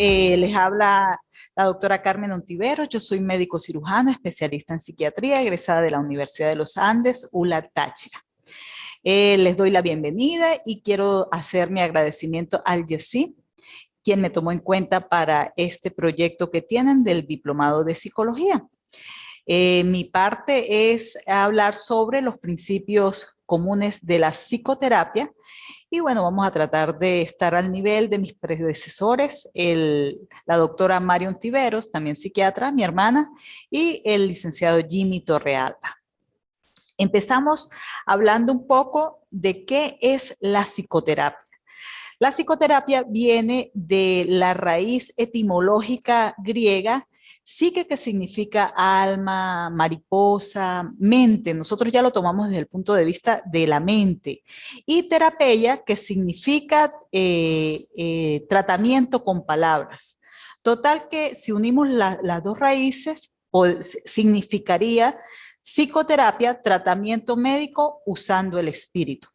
Les habla la doctora Carmen Ontiveros. Yo soy médico cirujano, especialista en psiquiatría, egresada de la Universidad de los Andes, ULA Táchira. Les doy la bienvenida y quiero hacer mi agradecimiento al YESI, quien me tomó en cuenta para este proyecto que tienen del diplomado de psicología. Mi parte es hablar sobre los principios comunes de la psicoterapia. Y bueno, vamos a tratar de estar al nivel de mis predecesores, la doctora Marion Ontiveros, también psiquiatra, mi hermana, y el licenciado Jimmy Torrealba. Empezamos hablando un poco de qué es la psicoterapia. La psicoterapia viene de la raíz etimológica griega, psique, que significa alma, mariposa, mente. Nosotros ya lo tomamos desde el punto de vista de la mente. Y terapeia, que significa tratamiento con palabras. Total que si unimos las dos raíces, significaría psicoterapia, tratamiento médico usando el espíritu.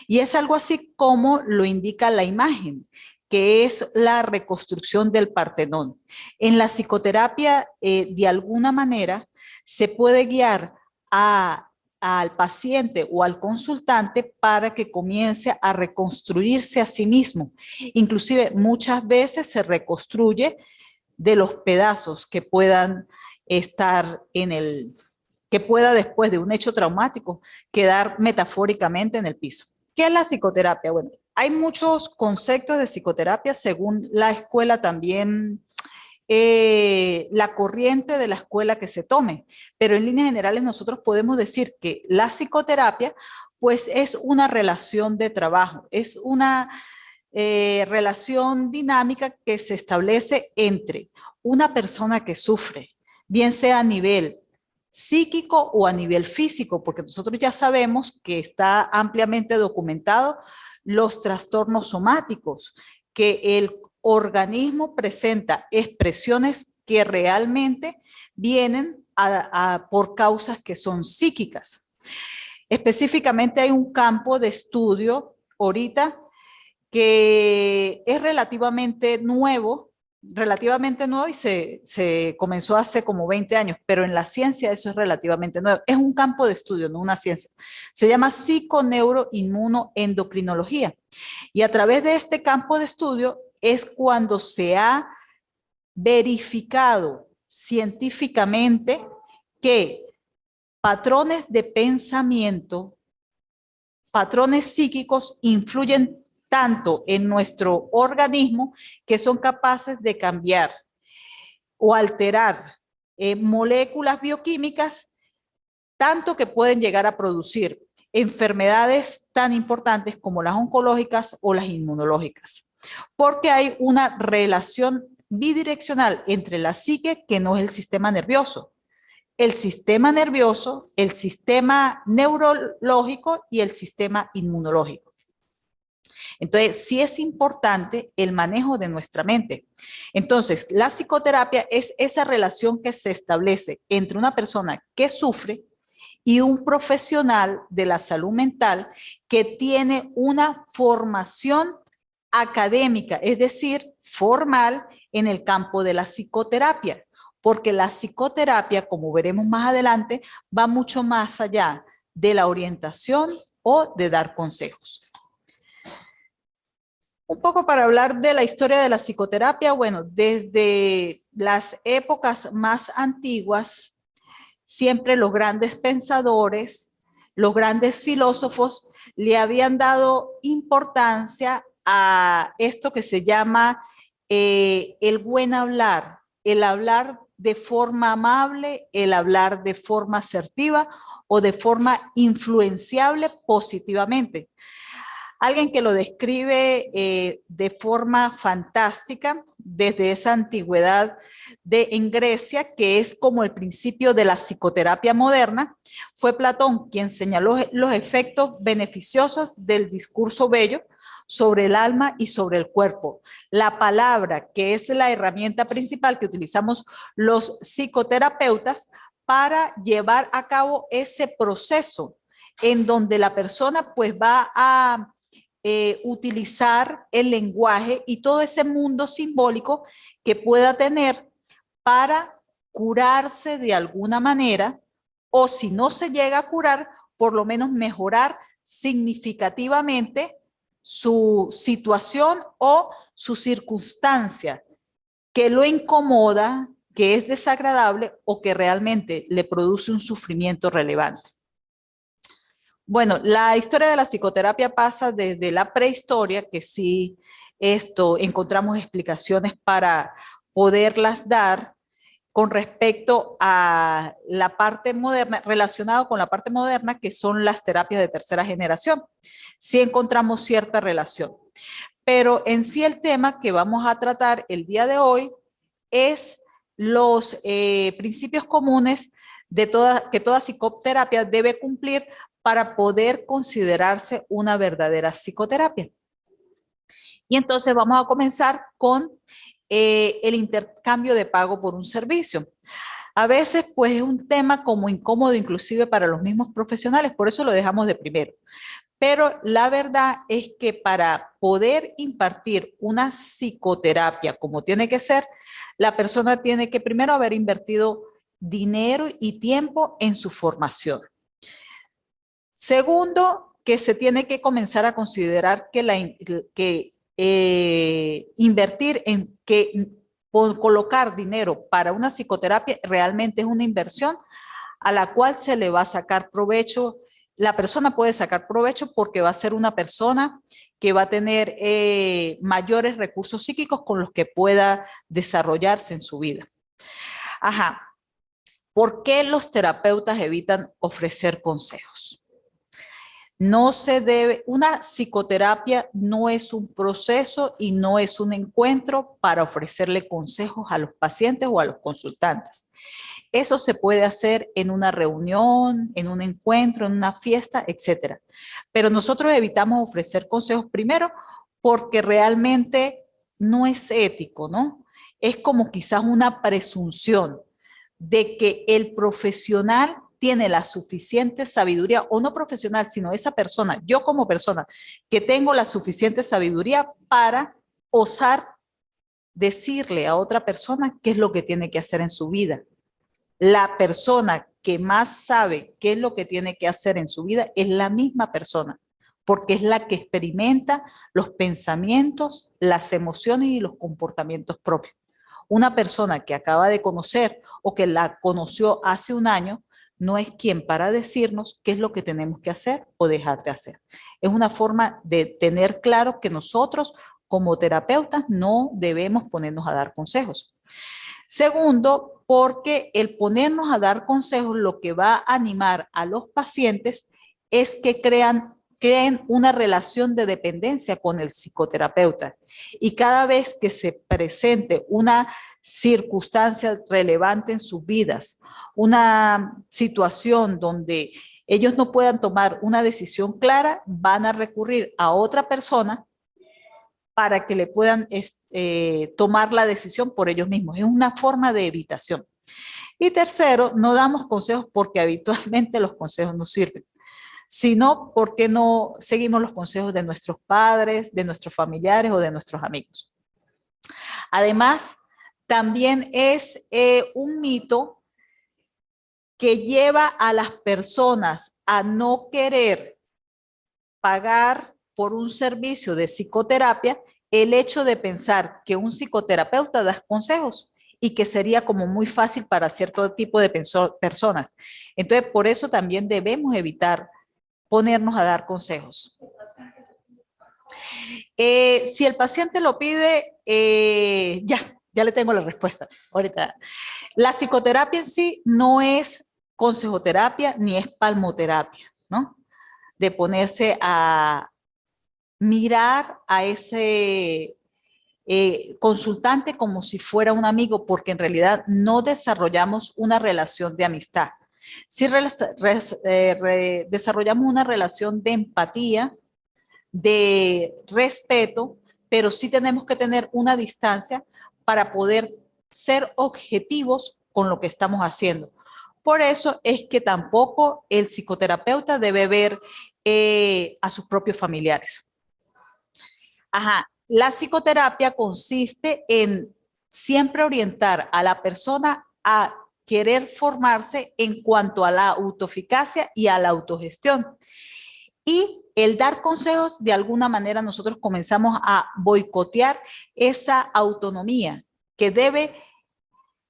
Y es algo así como lo indica la imagen, que es la reconstrucción del Partenón. En la psicoterapia, de alguna manera, se puede guiar al paciente o al consultante para que comience a reconstruirse a sí mismo. Inclusive, muchas veces se reconstruye de los pedazos que puedan estar que pueda después de un hecho traumático quedar metafóricamente en el piso. ¿Qué es la psicoterapia? Bueno, hay muchos conceptos de psicoterapia según la escuela también, la corriente de la escuela que se tome, pero en líneas generales nosotros podemos decir que la psicoterapia pues es una relación de trabajo, es una relación dinámica que se establece entre una persona que sufre, bien sea a nivel psíquico o a nivel físico, porque nosotros ya sabemos que está ampliamente documentado los trastornos somáticos, que el organismo presenta expresiones que realmente vienen por causas que son psíquicas. Específicamente hay un campo de estudio ahorita que es relativamente nuevo y se comenzó hace como 20 años, pero en la ciencia eso es relativamente nuevo. Es un campo de estudio, no una ciencia. Se llama psiconeuroinmunoendocrinología. Y a través de este campo de estudio es cuando se ha verificado científicamente que patrones de pensamiento, patrones psíquicos influyen tanto en nuestro organismo que son capaces de cambiar o alterar moléculas bioquímicas, tanto que pueden llegar a producir enfermedades tan importantes como las oncológicas o las inmunológicas, porque hay una relación bidireccional entre la psique, que no es el sistema nervioso, el sistema nervioso, el sistema neurológico y el sistema inmunológico. Entonces, sí es importante el manejo de nuestra mente. Entonces, la psicoterapia es esa relación que se establece entre una persona que sufre y un profesional de la salud mental que tiene una formación académica, es decir, formal en el campo de la psicoterapia, porque la psicoterapia, como veremos más adelante, va mucho más allá de la orientación o de dar consejos. Un poco para hablar de la historia de la psicoterapia, bueno, desde las épocas más antiguas, siempre los grandes pensadores, los grandes filósofos le habían dado importancia a esto que se llama el buen hablar, el hablar de forma amable, el hablar de forma asertiva o de forma influenciable positivamente. Alguien que lo describe de forma fantástica desde esa antigüedad en Grecia, que es como el principio de la psicoterapia moderna, fue Platón quien señaló los efectos beneficiosos del discurso bello sobre el alma y sobre el cuerpo. La palabra, que es la herramienta principal que utilizamos los psicoterapeutas para llevar a cabo ese proceso en donde la persona pues va a utilizar el lenguaje y todo ese mundo simbólico que pueda tener para curarse de alguna manera, o si no se llega a curar, por lo menos mejorar significativamente su situación o su circunstancia que lo incomoda, que es desagradable o que realmente le produce un sufrimiento relevante. Bueno, la historia de la psicoterapia pasa desde la prehistoria, que sí encontramos explicaciones para poderlas dar con respecto a la parte moderna, relacionado con la parte moderna, que son las terapias de tercera generación. Sí encontramos cierta relación. Pero en sí el tema que vamos a tratar el día de hoy es los principios comunes que toda psicoterapia debe cumplir para poder considerarse una verdadera psicoterapia. Y entonces vamos a comenzar con el intercambio de pago por un servicio. A veces pues es un tema como incómodo inclusive para los mismos profesionales, por eso lo dejamos de primero. Pero la verdad es que para poder impartir una psicoterapia como tiene que ser, la persona tiene que primero haber invertido dinero y tiempo en su formación. Segundo, que se tiene que comenzar a considerar que invertir en colocar dinero para una psicoterapia realmente es una inversión a la cual se le va a sacar provecho. La persona puede sacar provecho porque va a ser una persona que va a tener mayores recursos psíquicos con los que pueda desarrollarse en su vida. Ajá. ¿Por qué los terapeutas evitan ofrecer consejos? No se debe, una psicoterapia no es un proceso y no es un encuentro para ofrecerle consejos a los pacientes o a los consultantes. Eso se puede hacer en una reunión, en un encuentro, en una fiesta, etcétera. Pero nosotros evitamos ofrecer consejos primero porque realmente no es ético, ¿no? Es como quizás una presunción de que el profesional tiene la suficiente sabiduría, o no profesional, sino esa persona, yo como persona, que tengo la suficiente sabiduría para osar decirle a otra persona qué es lo que tiene que hacer en su vida. La persona que más sabe qué es lo que tiene que hacer en su vida es la misma persona, porque es la que experimenta los pensamientos, las emociones y los comportamientos propios. Una persona que acaba de conocer o que la conoció hace un año no es quien para decirnos qué es lo que tenemos que hacer o dejar de hacer. Es una forma de tener claro que nosotros como terapeutas no debemos ponernos a dar consejos. Segundo, porque el ponernos a dar consejos lo que va a animar a los pacientes es que creen una relación de dependencia con el psicoterapeuta. Y cada vez que se presente una circunstancia relevante en sus vidas, una situación donde ellos no puedan tomar una decisión clara, van a recurrir a otra persona para que le puedan tomar la decisión por ellos mismos. Es una forma de evitación. Y tercero, no damos consejos porque habitualmente los consejos no sirven, sino porque no seguimos los consejos de nuestros padres, de nuestros familiares o de nuestros amigos. Además, también es un mito que lleva a las personas a no querer pagar por un servicio de psicoterapia el hecho de pensar que un psicoterapeuta da consejos y que sería como muy fácil para cierto tipo de personas. Entonces, por eso también debemos evitar ponernos a dar consejos. Si el paciente lo pide, ya le tengo la respuesta ahorita. La psicoterapia en sí no es consejoterapia ni es palmoterapia, ¿no? De ponerse a mirar a ese consultante como si fuera un amigo, porque en realidad no desarrollamos una relación de amistad. Sí desarrollamos una relación de empatía, de respeto, pero sí tenemos que tener una distancia para poder ser objetivos con lo que estamos haciendo. Por eso es que tampoco el psicoterapeuta debe ver a sus propios familiares. Ajá, la psicoterapia consiste en siempre orientar a la persona a querer formarse en cuanto a la autoeficacia y a la autogestión. Y el dar consejos, de alguna manera nosotros comenzamos a boicotear esa autonomía que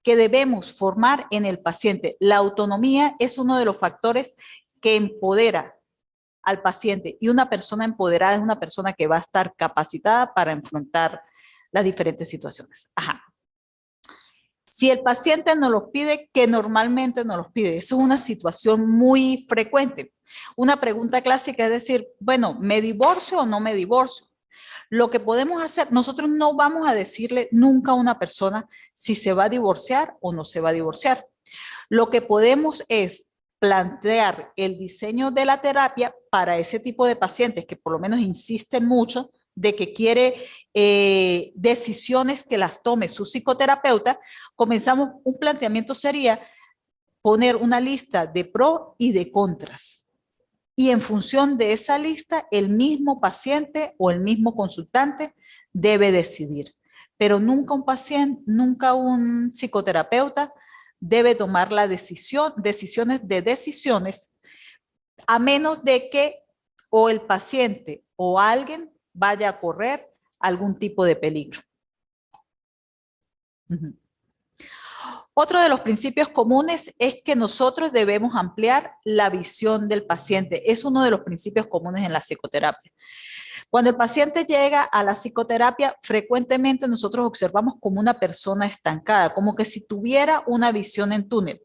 debemos formar en el paciente. La autonomía es uno de los factores que empodera al paciente, y una persona empoderada es una persona que va a estar capacitada para enfrentar las diferentes situaciones. Ajá. Si el paciente nos los pide, que normalmente nos los pide, eso es una situación muy frecuente. Una pregunta clásica es decir, bueno, ¿me divorcio o no me divorcio? Lo que podemos hacer, nosotros no vamos a decirle nunca a una persona si se va a divorciar o no se va a divorciar. Lo que podemos es plantear el diseño de la terapia para ese tipo de pacientes que por lo menos insisten mucho de que quiere decisiones que las tome su psicoterapeuta. Comenzamos, un planteamiento sería poner una lista de pro y de contras. Y en función de esa lista, el mismo paciente o el mismo consultante debe decidir. Pero nunca un paciente, nunca un psicoterapeuta debe tomar la decisiones, a menos de que o el paciente o alguien vaya a correr algún tipo de peligro. Uh-huh. Otro de los principios comunes es que nosotros debemos ampliar la visión del paciente. Es uno de los principios comunes en la psicoterapia. Cuando el paciente llega a la psicoterapia, frecuentemente nosotros observamos como una persona estancada, como que si tuviera una visión en túnel.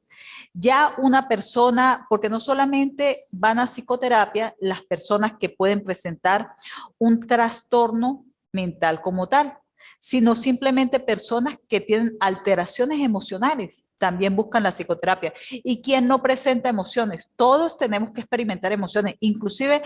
Ya una persona, porque no solamente van a psicoterapia las personas que pueden presentar un trastorno mental como tal, sino simplemente personas que tienen alteraciones emocionales, también buscan la psicoterapia. ¿Y quién no presenta emociones? Todos tenemos que experimentar emociones, inclusive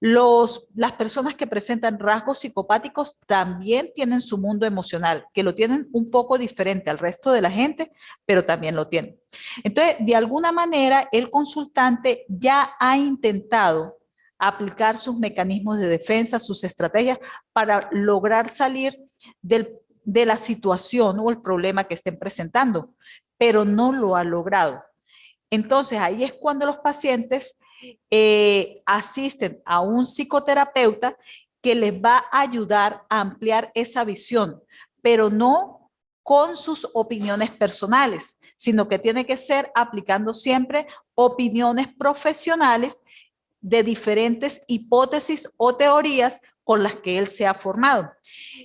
las personas que presentan rasgos psicopáticos también tienen su mundo emocional, que lo tienen un poco diferente al resto de la gente, pero también lo tienen. Entonces, de alguna manera, el consultante ya ha intentado aplicar sus mecanismos de defensa, sus estrategias para lograr salir de la situación o el problema que estén presentando, pero no lo ha logrado. Entonces, ahí es cuando los pacientes asisten a un psicoterapeuta que les va a ayudar a ampliar esa visión, pero no con sus opiniones personales, sino que tiene que ser aplicando siempre opiniones profesionales de diferentes hipótesis o teorías con las que él se ha formado.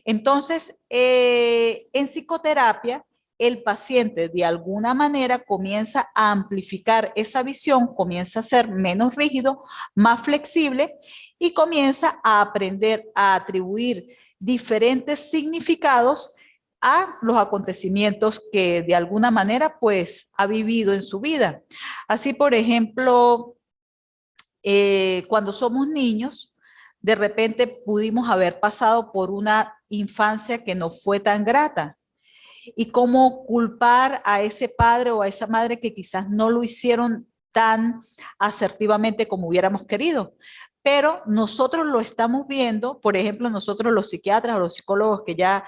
Entonces, en psicoterapia, el paciente de alguna manera comienza a amplificar esa visión, comienza a ser menos rígido, más flexible y comienza a aprender a atribuir diferentes significados a los acontecimientos que de alguna manera pues ha vivido en su vida. Así, por ejemplo, cuando somos niños, de repente pudimos haber pasado por una infancia que no fue tan grata. Y cómo culpar a ese padre o a esa madre que quizás no lo hicieron tan asertivamente como hubiéramos querido. Pero nosotros lo estamos viendo, por ejemplo, nosotros los psiquiatras o los psicólogos que ya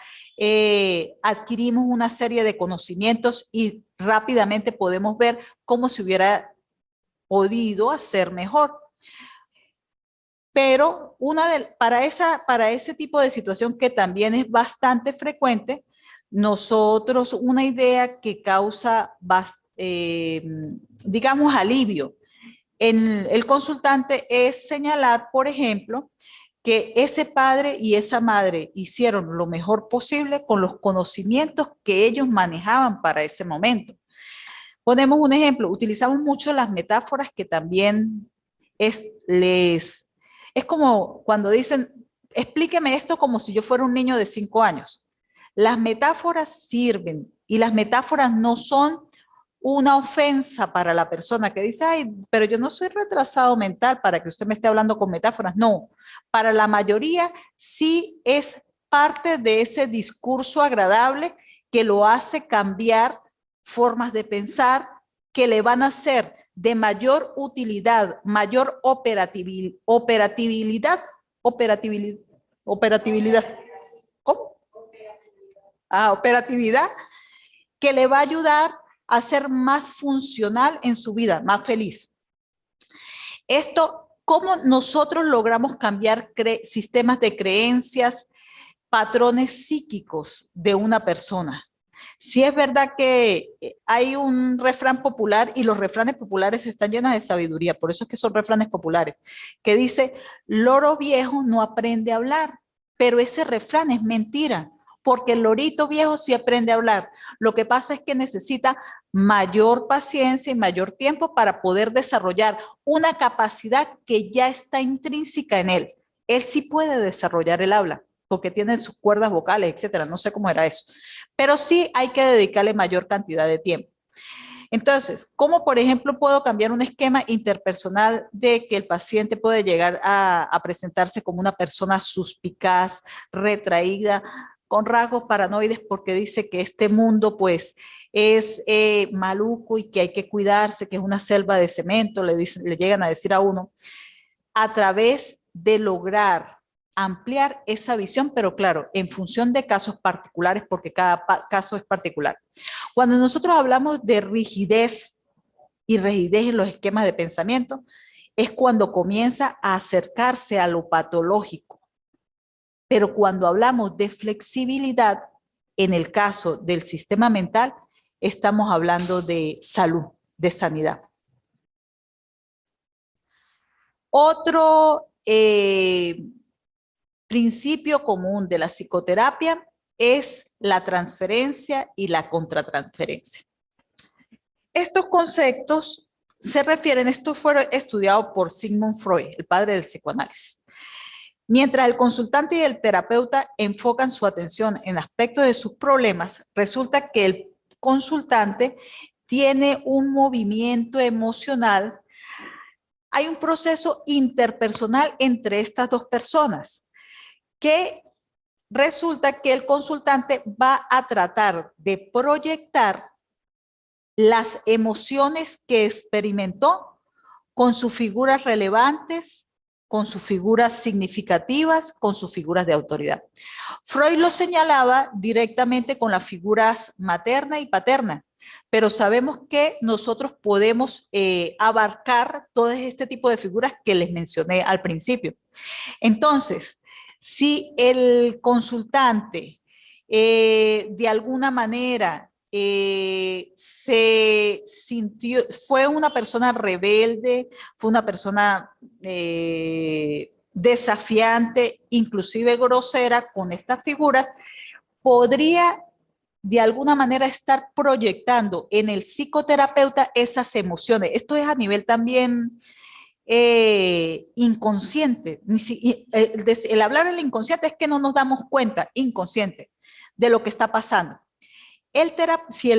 adquirimos una serie de conocimientos y rápidamente podemos ver cómo se hubiera podido hacer mejor. Pero para ese tipo de situación que también es bastante frecuente, nosotros una idea que causa, digamos, alivio en el consultante es señalar, por ejemplo, que ese padre y esa madre hicieron lo mejor posible con los conocimientos que ellos manejaban para ese momento. Ponemos un ejemplo, utilizamos mucho las metáforas que también es como cuando dicen, explíqueme esto como si yo fuera un niño de 5 años. Las metáforas sirven y las metáforas no son una ofensa para la persona que dice, ay, pero yo no soy retrasado mental para que usted me esté hablando con metáforas. No, para la mayoría sí es parte de ese discurso agradable que lo hace cambiar formas de pensar que le van a ser de mayor utilidad, mayor operatividad, operatividad. ¿Cómo? Operatividad, que le va a ayudar a ser más funcional en su vida, más feliz. Esto, ¿cómo nosotros logramos cambiar sistemas de creencias, patrones psíquicos de una persona? Sí es verdad que hay un refrán popular y los refranes populares están llenos de sabiduría, por eso es que son refranes populares, que dice, loro viejo no aprende a hablar, pero ese refrán es mentira, porque el lorito viejo sí aprende a hablar. Lo que pasa es que necesita mayor paciencia y mayor tiempo para poder desarrollar una capacidad que ya está intrínseca en él. Él sí puede desarrollar el habla, porque tiene sus cuerdas vocales, etcétera. No sé cómo era eso. Pero sí hay que dedicarle mayor cantidad de tiempo. Entonces, ¿cómo, por ejemplo, puedo cambiar un esquema interpersonal de que el paciente puede llegar a presentarse como una persona suspicaz, retraída, con rasgos paranoides, porque dice que este mundo, pues, es maluco y que hay que cuidarse, que es una selva de cemento, le llegan a decir a uno, a través de lograr ampliar esa visión, pero claro, en función de casos particulares, porque cada caso es particular. Cuando nosotros hablamos de rigidez y rigidez en los esquemas de pensamiento, es cuando comienza a acercarse a lo patológico. Pero cuando hablamos de flexibilidad, en el caso del sistema mental, estamos hablando de salud, de sanidad. Otro principio común de la psicoterapia es la transferencia y la contratransferencia. Estos conceptos se refieren, esto fue estudiado por Sigmund Freud, el padre del psicoanálisis. Mientras el consultante y el terapeuta enfocan su atención en aspectos de sus problemas, resulta que el consultante tiene un movimiento emocional. Hay un proceso interpersonal entre estas dos personas que resulta que el consultante va a tratar de proyectar las emociones que experimentó con sus figuras relevantes, con sus figuras significativas, con sus figuras de autoridad. Freud lo señalaba directamente con las figuras materna y paterna, pero sabemos que nosotros podemos abarcar todo este tipo de figuras que les mencioné al principio. Entonces, si el consultante de alguna manera se sintió, fue una persona rebelde, fue una persona desafiante, inclusive grosera con estas figuras, podría de alguna manera estar proyectando en el psicoterapeuta esas emociones. Esto es a nivel también inconsciente. El hablar del inconsciente es que no nos damos cuenta, inconsciente, de lo que está pasando. Si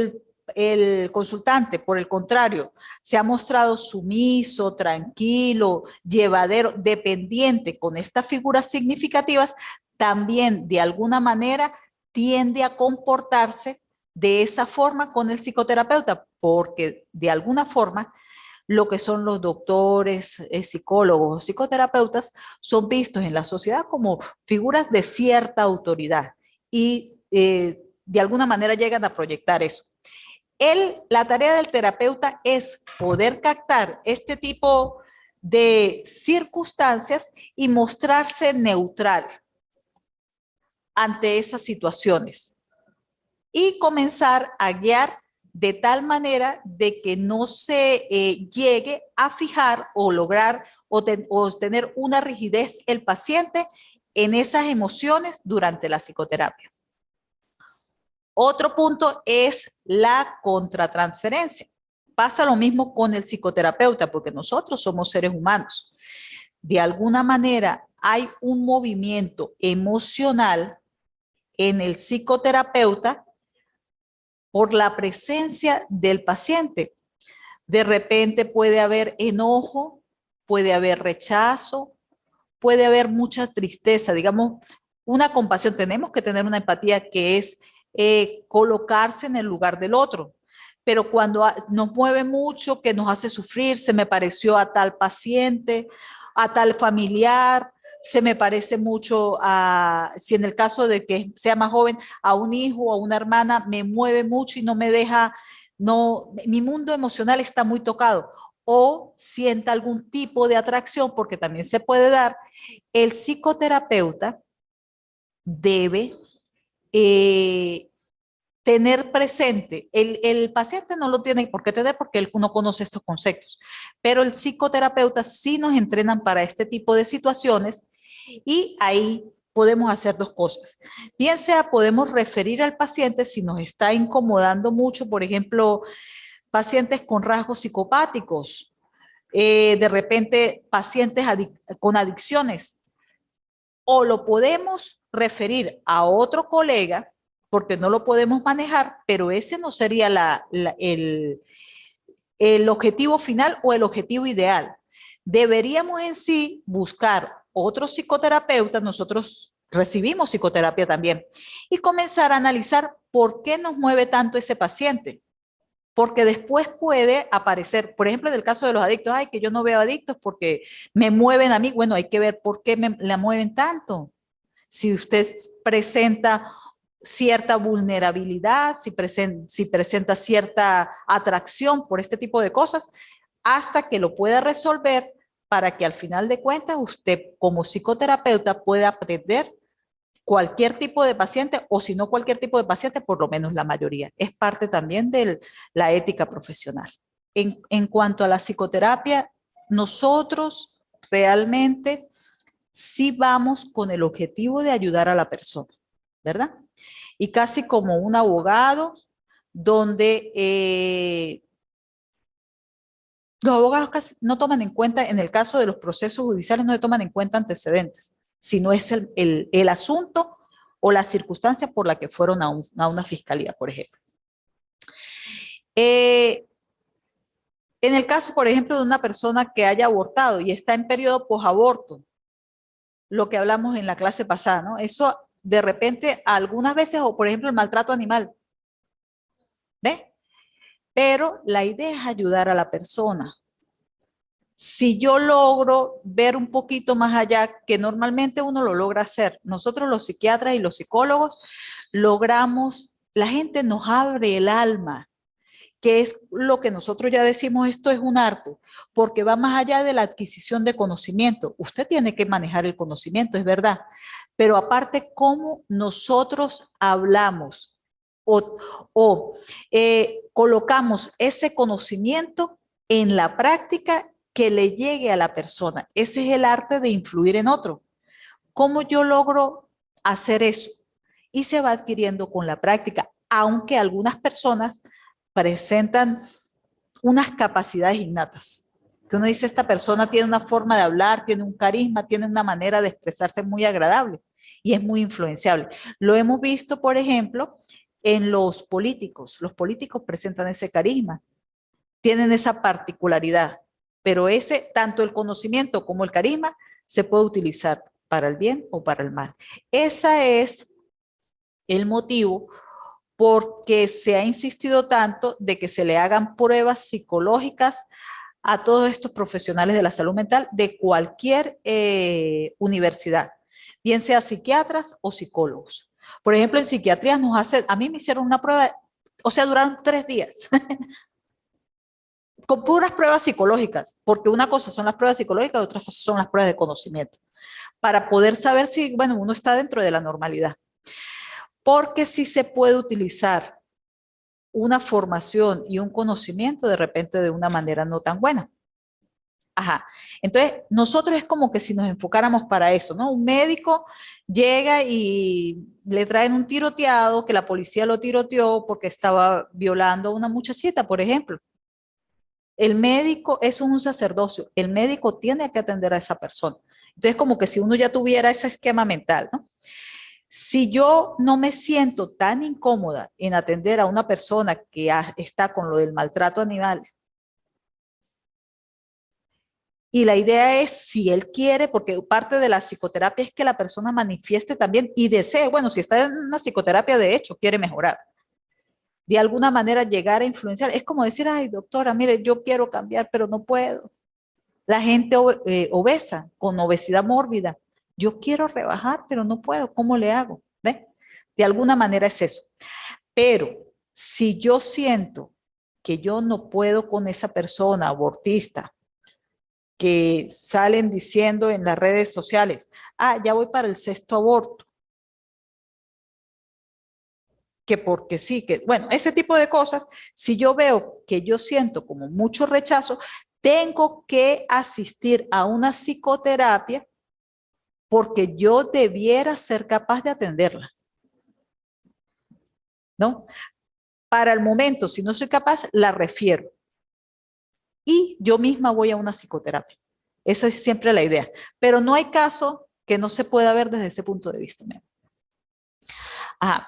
el consultante, por el contrario, se ha mostrado sumiso, tranquilo, llevadero, dependiente con estas figuras significativas, también de alguna manera tiende a comportarse de esa forma con el psicoterapeuta, porque de alguna forma lo que son los doctores, psicólogos, psicoterapeutas, son vistos en la sociedad como figuras de cierta autoridad y de alguna manera llegan a proyectar eso. La tarea del terapeuta es poder captar este tipo de circunstancias y mostrarse neutral ante esas situaciones y comenzar a guiar de tal manera de que no se llegue a fijar o lograr o tener una rigidez el paciente en esas emociones durante la psicoterapia. Otro punto es la contratransferencia. Pasa lo mismo con el psicoterapeuta, porque nosotros somos seres humanos. De alguna manera hay un movimiento emocional en el psicoterapeuta por la presencia del paciente. De repente puede haber enojo, puede haber rechazo, puede haber mucha tristeza, digamos, una compasión. Tenemos que tener una empatía que es colocarse en el lugar del otro. Pero cuando nos mueve mucho, que nos hace sufrir, se me pareció a tal paciente, a tal familiar, se me parece mucho a, si en el caso de que sea más joven, a un hijo o a una hermana, me mueve mucho y no me deja, no, mi mundo emocional está muy tocado. O sienta algún tipo de atracción, porque también se puede dar, el psicoterapeuta debe eh, tener presente, el paciente no lo tiene por qué tener porque él no conoce estos conceptos, pero el psicoterapeuta sí nos entrenan para este tipo de situaciones y ahí podemos hacer dos cosas. Bien sea, podemos referir al paciente si nos está incomodando mucho, por ejemplo, pacientes con rasgos psicopáticos, de repente pacientes con adicciones, o lo podemos referir a otro colega porque no lo podemos manejar, pero ese no sería el objetivo final o el objetivo ideal. Deberíamos en sí buscar otro psicoterapeuta, nosotros recibimos psicoterapia también, y comenzar a analizar por qué nos mueve tanto ese paciente. Porque después puede aparecer, por ejemplo, en el caso de los adictos, ay, que yo no veo adictos porque me mueven a mí, bueno, hay que ver por qué la mueven tanto. Si usted presenta cierta vulnerabilidad, si presenta cierta atracción por este tipo de cosas, hasta que lo pueda resolver para que al final de cuentas usted como psicoterapeuta pueda atender cualquier tipo de paciente o si no cualquier tipo de paciente, por lo menos la mayoría. Es parte también de la ética profesional. En cuanto a la psicoterapia, nosotros realmente sí vamos con el objetivo de ayudar a la persona, ¿verdad? Y casi como un abogado, donde los abogados casi no toman en cuenta, en el caso de los procesos judiciales, no se toman en cuenta antecedentes, sino es el asunto o la circunstancia por la que fueron a una fiscalía, por ejemplo. En el caso, por ejemplo, de una persona que haya abortado y está en periodo posaborto, lo que hablamos en la clase pasada, ¿no? Eso de repente algunas veces, o por ejemplo el maltrato animal, ¿ves? Pero la idea es ayudar a la persona. Si yo logro ver un poquito más allá, que normalmente uno lo logra hacer, nosotros los psiquiatras y los psicólogos logramos, la gente nos abre el alma, que es lo que nosotros ya decimos, esto es un arte, porque va más allá de la adquisición de conocimiento. Usted tiene que manejar el conocimiento, es verdad, pero aparte cómo nosotros hablamos o colocamos ese conocimiento en la práctica que le llegue a la persona. Ese es el arte de influir en otro. ¿Cómo yo logro hacer eso? Y se va adquiriendo con la práctica, aunque algunas personas presentan unas capacidades innatas. Que uno dice, esta persona tiene una forma de hablar, tiene un carisma, tiene una manera de expresarse muy agradable y es muy influenciable. Lo hemos visto, por ejemplo, en los políticos. Los políticos presentan ese carisma, tienen esa particularidad, pero ese, tanto el conocimiento como el carisma, se puede utilizar para el bien o para el mal. Ese es el motivo porque se ha insistido tanto de que se le hagan pruebas psicológicas a todos estos profesionales de la salud mental de cualquier universidad, bien sea psiquiatras o psicólogos. Por ejemplo, en psiquiatría a mí me hicieron una prueba, o sea, duraron 3 días, con puras pruebas psicológicas, porque una cosa son las pruebas psicológicas y otra cosa son las pruebas de conocimiento, para poder saber si, bueno, uno está dentro de la normalidad. Porque sí se puede utilizar una formación y un conocimiento de repente de una manera no tan buena. Ajá. Entonces, nosotros es como que si nos enfocáramos para eso, ¿no? Un médico llega y le traen un tiroteado, que la policía lo tiroteó porque estaba violando a una muchachita, por ejemplo. El médico es un sacerdocio, el médico tiene que atender a esa persona. Entonces, como que si uno ya tuviera ese esquema mental, ¿no? Si yo no me siento tan incómoda en atender a una persona que está con lo del maltrato animal, y la idea es, si él quiere, porque parte de la psicoterapia es que la persona manifieste también y desee, bueno, si está en una psicoterapia, de hecho, quiere mejorar. De alguna manera llegar a influenciar. Es como decir, ay, doctora, mire, yo quiero cambiar, pero no puedo. La gente obesa, con obesidad mórbida, Yo quiero rebajar, pero no puedo. ¿Cómo le hago? ¿Ve? De alguna manera es eso. Pero si yo siento que yo no puedo con esa persona abortista, que salen diciendo en las redes sociales, ya voy para el sexto aborto, que porque sí, que bueno, ese tipo de cosas, si yo veo que yo siento como mucho rechazo, tengo que asistir a una psicoterapia porque yo debiera ser capaz de atenderla, ¿no? Para el momento, si no soy capaz, la refiero y yo misma voy a una psicoterapia. Esa es siempre la idea. Pero no hay caso que no se pueda ver desde ese punto de vista. Ajá.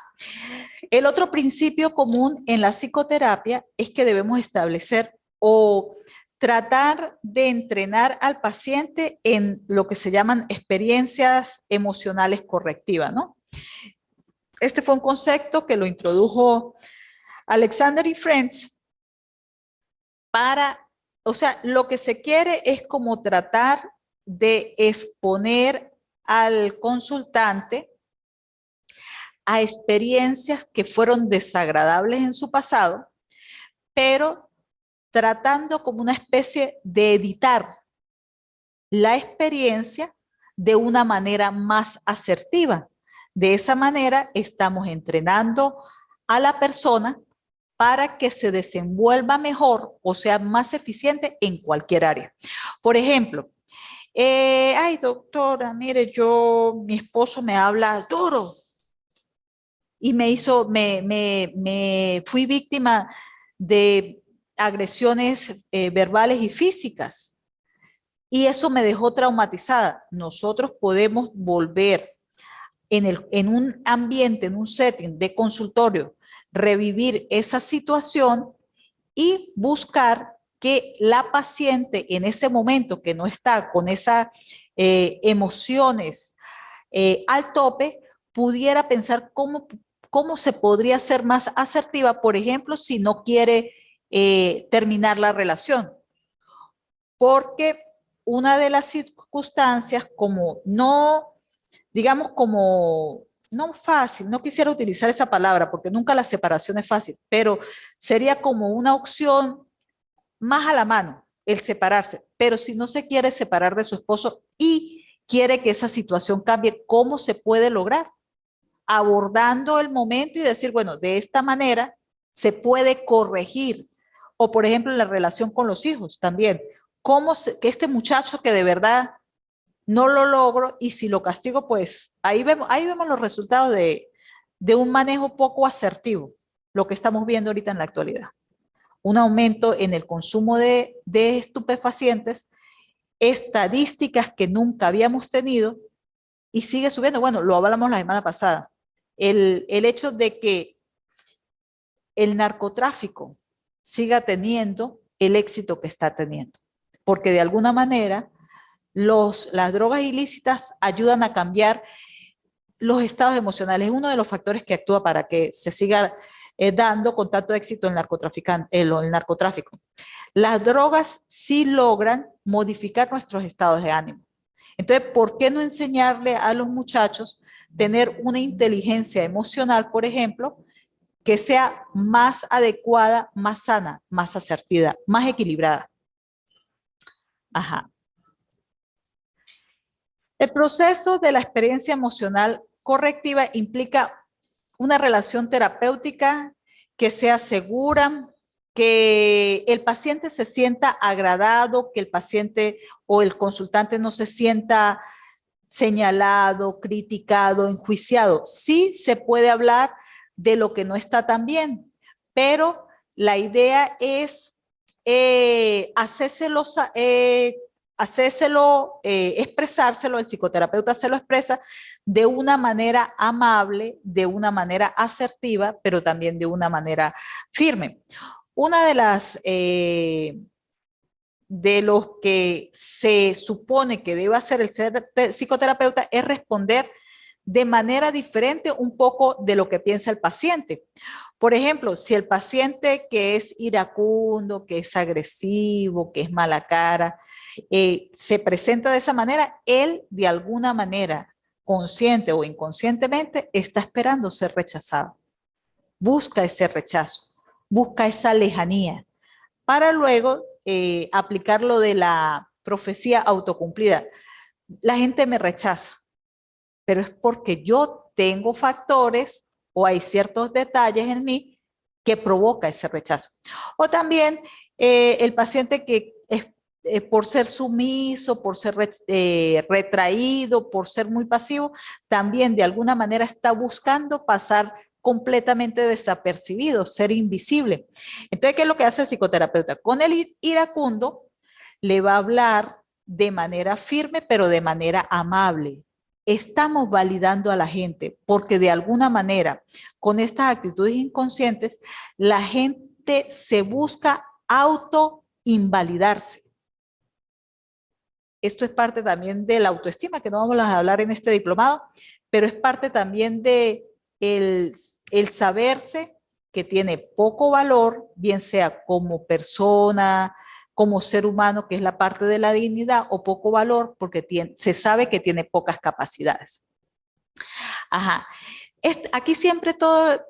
El otro principio común en la psicoterapia es que debemos establecer o tratar de entrenar al paciente en lo que se llaman experiencias emocionales correctivas, ¿no? Este fue un concepto que lo introdujo Alexander y Friends para, o sea, lo que se quiere es como tratar de exponer al consultante a experiencias que fueron desagradables en su pasado, pero tratando como una especie de editar la experiencia de una manera más asertiva. De esa manera estamos entrenando a la persona para que se desenvuelva mejor o sea más eficiente en cualquier área. Por ejemplo, ay doctora, mire, mi esposo me habla duro y me fui víctima de agresiones verbales y físicas y eso me dejó traumatizada. Nosotros podemos volver en un ambiente, en un setting de consultorio, revivir esa situación y buscar que la paciente en ese momento que no está con esas emociones al tope, pudiera pensar cómo se podría ser más asertiva, por ejemplo, si no quiere terminar la relación. Porque una de las circunstancias, como no, digamos, como no fácil, no quisiera utilizar esa palabra porque nunca la separación es fácil, pero sería como una opción más a la mano el separarse, pero si no se quiere separar de su esposo y quiere que esa situación cambie, ¿cómo se puede lograr? Abordando el momento y decir, bueno, de esta manera se puede corregir. O por ejemplo, en la relación con los hijos también. Que este muchacho que de verdad no lo logro y si lo castigo, pues ahí vemos los resultados de un manejo poco asertivo, lo que estamos viendo ahorita en la actualidad. Un aumento en el consumo de estupefacientes, estadísticas que nunca habíamos tenido y sigue subiendo. Bueno, lo hablamos la semana pasada. El hecho de que el narcotráfico siga teniendo el éxito que está teniendo, porque de alguna manera las drogas ilícitas ayudan a cambiar los estados emocionales. Es uno de los factores que actúa para que se siga dando con tanto éxito el narcotráfico. Las drogas sí logran modificar nuestros estados de ánimo. Entonces, ¿por qué no enseñarle a los muchachos tener una inteligencia emocional, por ejemplo, que sea más adecuada, más sana, más asertiva, más equilibrada? Ajá. El proceso de la experiencia emocional correctiva implica una relación terapéutica que sea segura, que el paciente se sienta agradado, que el paciente o el consultante no se sienta señalado, criticado, enjuiciado. Sí se puede hablar de lo que no está tan bien, pero la idea es expresárselo, el psicoterapeuta se lo expresa de una manera amable, de una manera asertiva, pero también de una manera firme. Una de los que se supone que debe hacer el psicoterapeuta es responder de manera diferente un poco de lo que piensa el paciente. Por ejemplo, si el paciente que es iracundo, que es agresivo, que es mala cara, se presenta de esa manera, él de alguna manera, consciente o inconscientemente, está esperando ser rechazado. Busca ese rechazo, busca esa lejanía, para luego aplicar lo de la profecía autocumplida. La gente me rechaza, pero es porque yo tengo factores o hay ciertos detalles en mí que provoca ese rechazo. O también el paciente que es por ser sumiso, por ser retraído, por ser muy pasivo, también de alguna manera está buscando pasar completamente desapercibido, ser invisible. Entonces, ¿qué es lo que hace el psicoterapeuta? Con el iracundo le va a hablar de manera firme, pero de manera amable. Estamos validando a la gente porque de alguna manera, con estas actitudes inconscientes, la gente se busca autoinvalidarse. Esto es parte también de la autoestima, que no vamos a hablar en este diplomado, pero es parte también de el saberse que tiene poco valor, bien sea como persona, como ser humano, que es la parte de la dignidad, o poco valor porque se sabe que tiene pocas capacidades. Ajá. Aquí siempre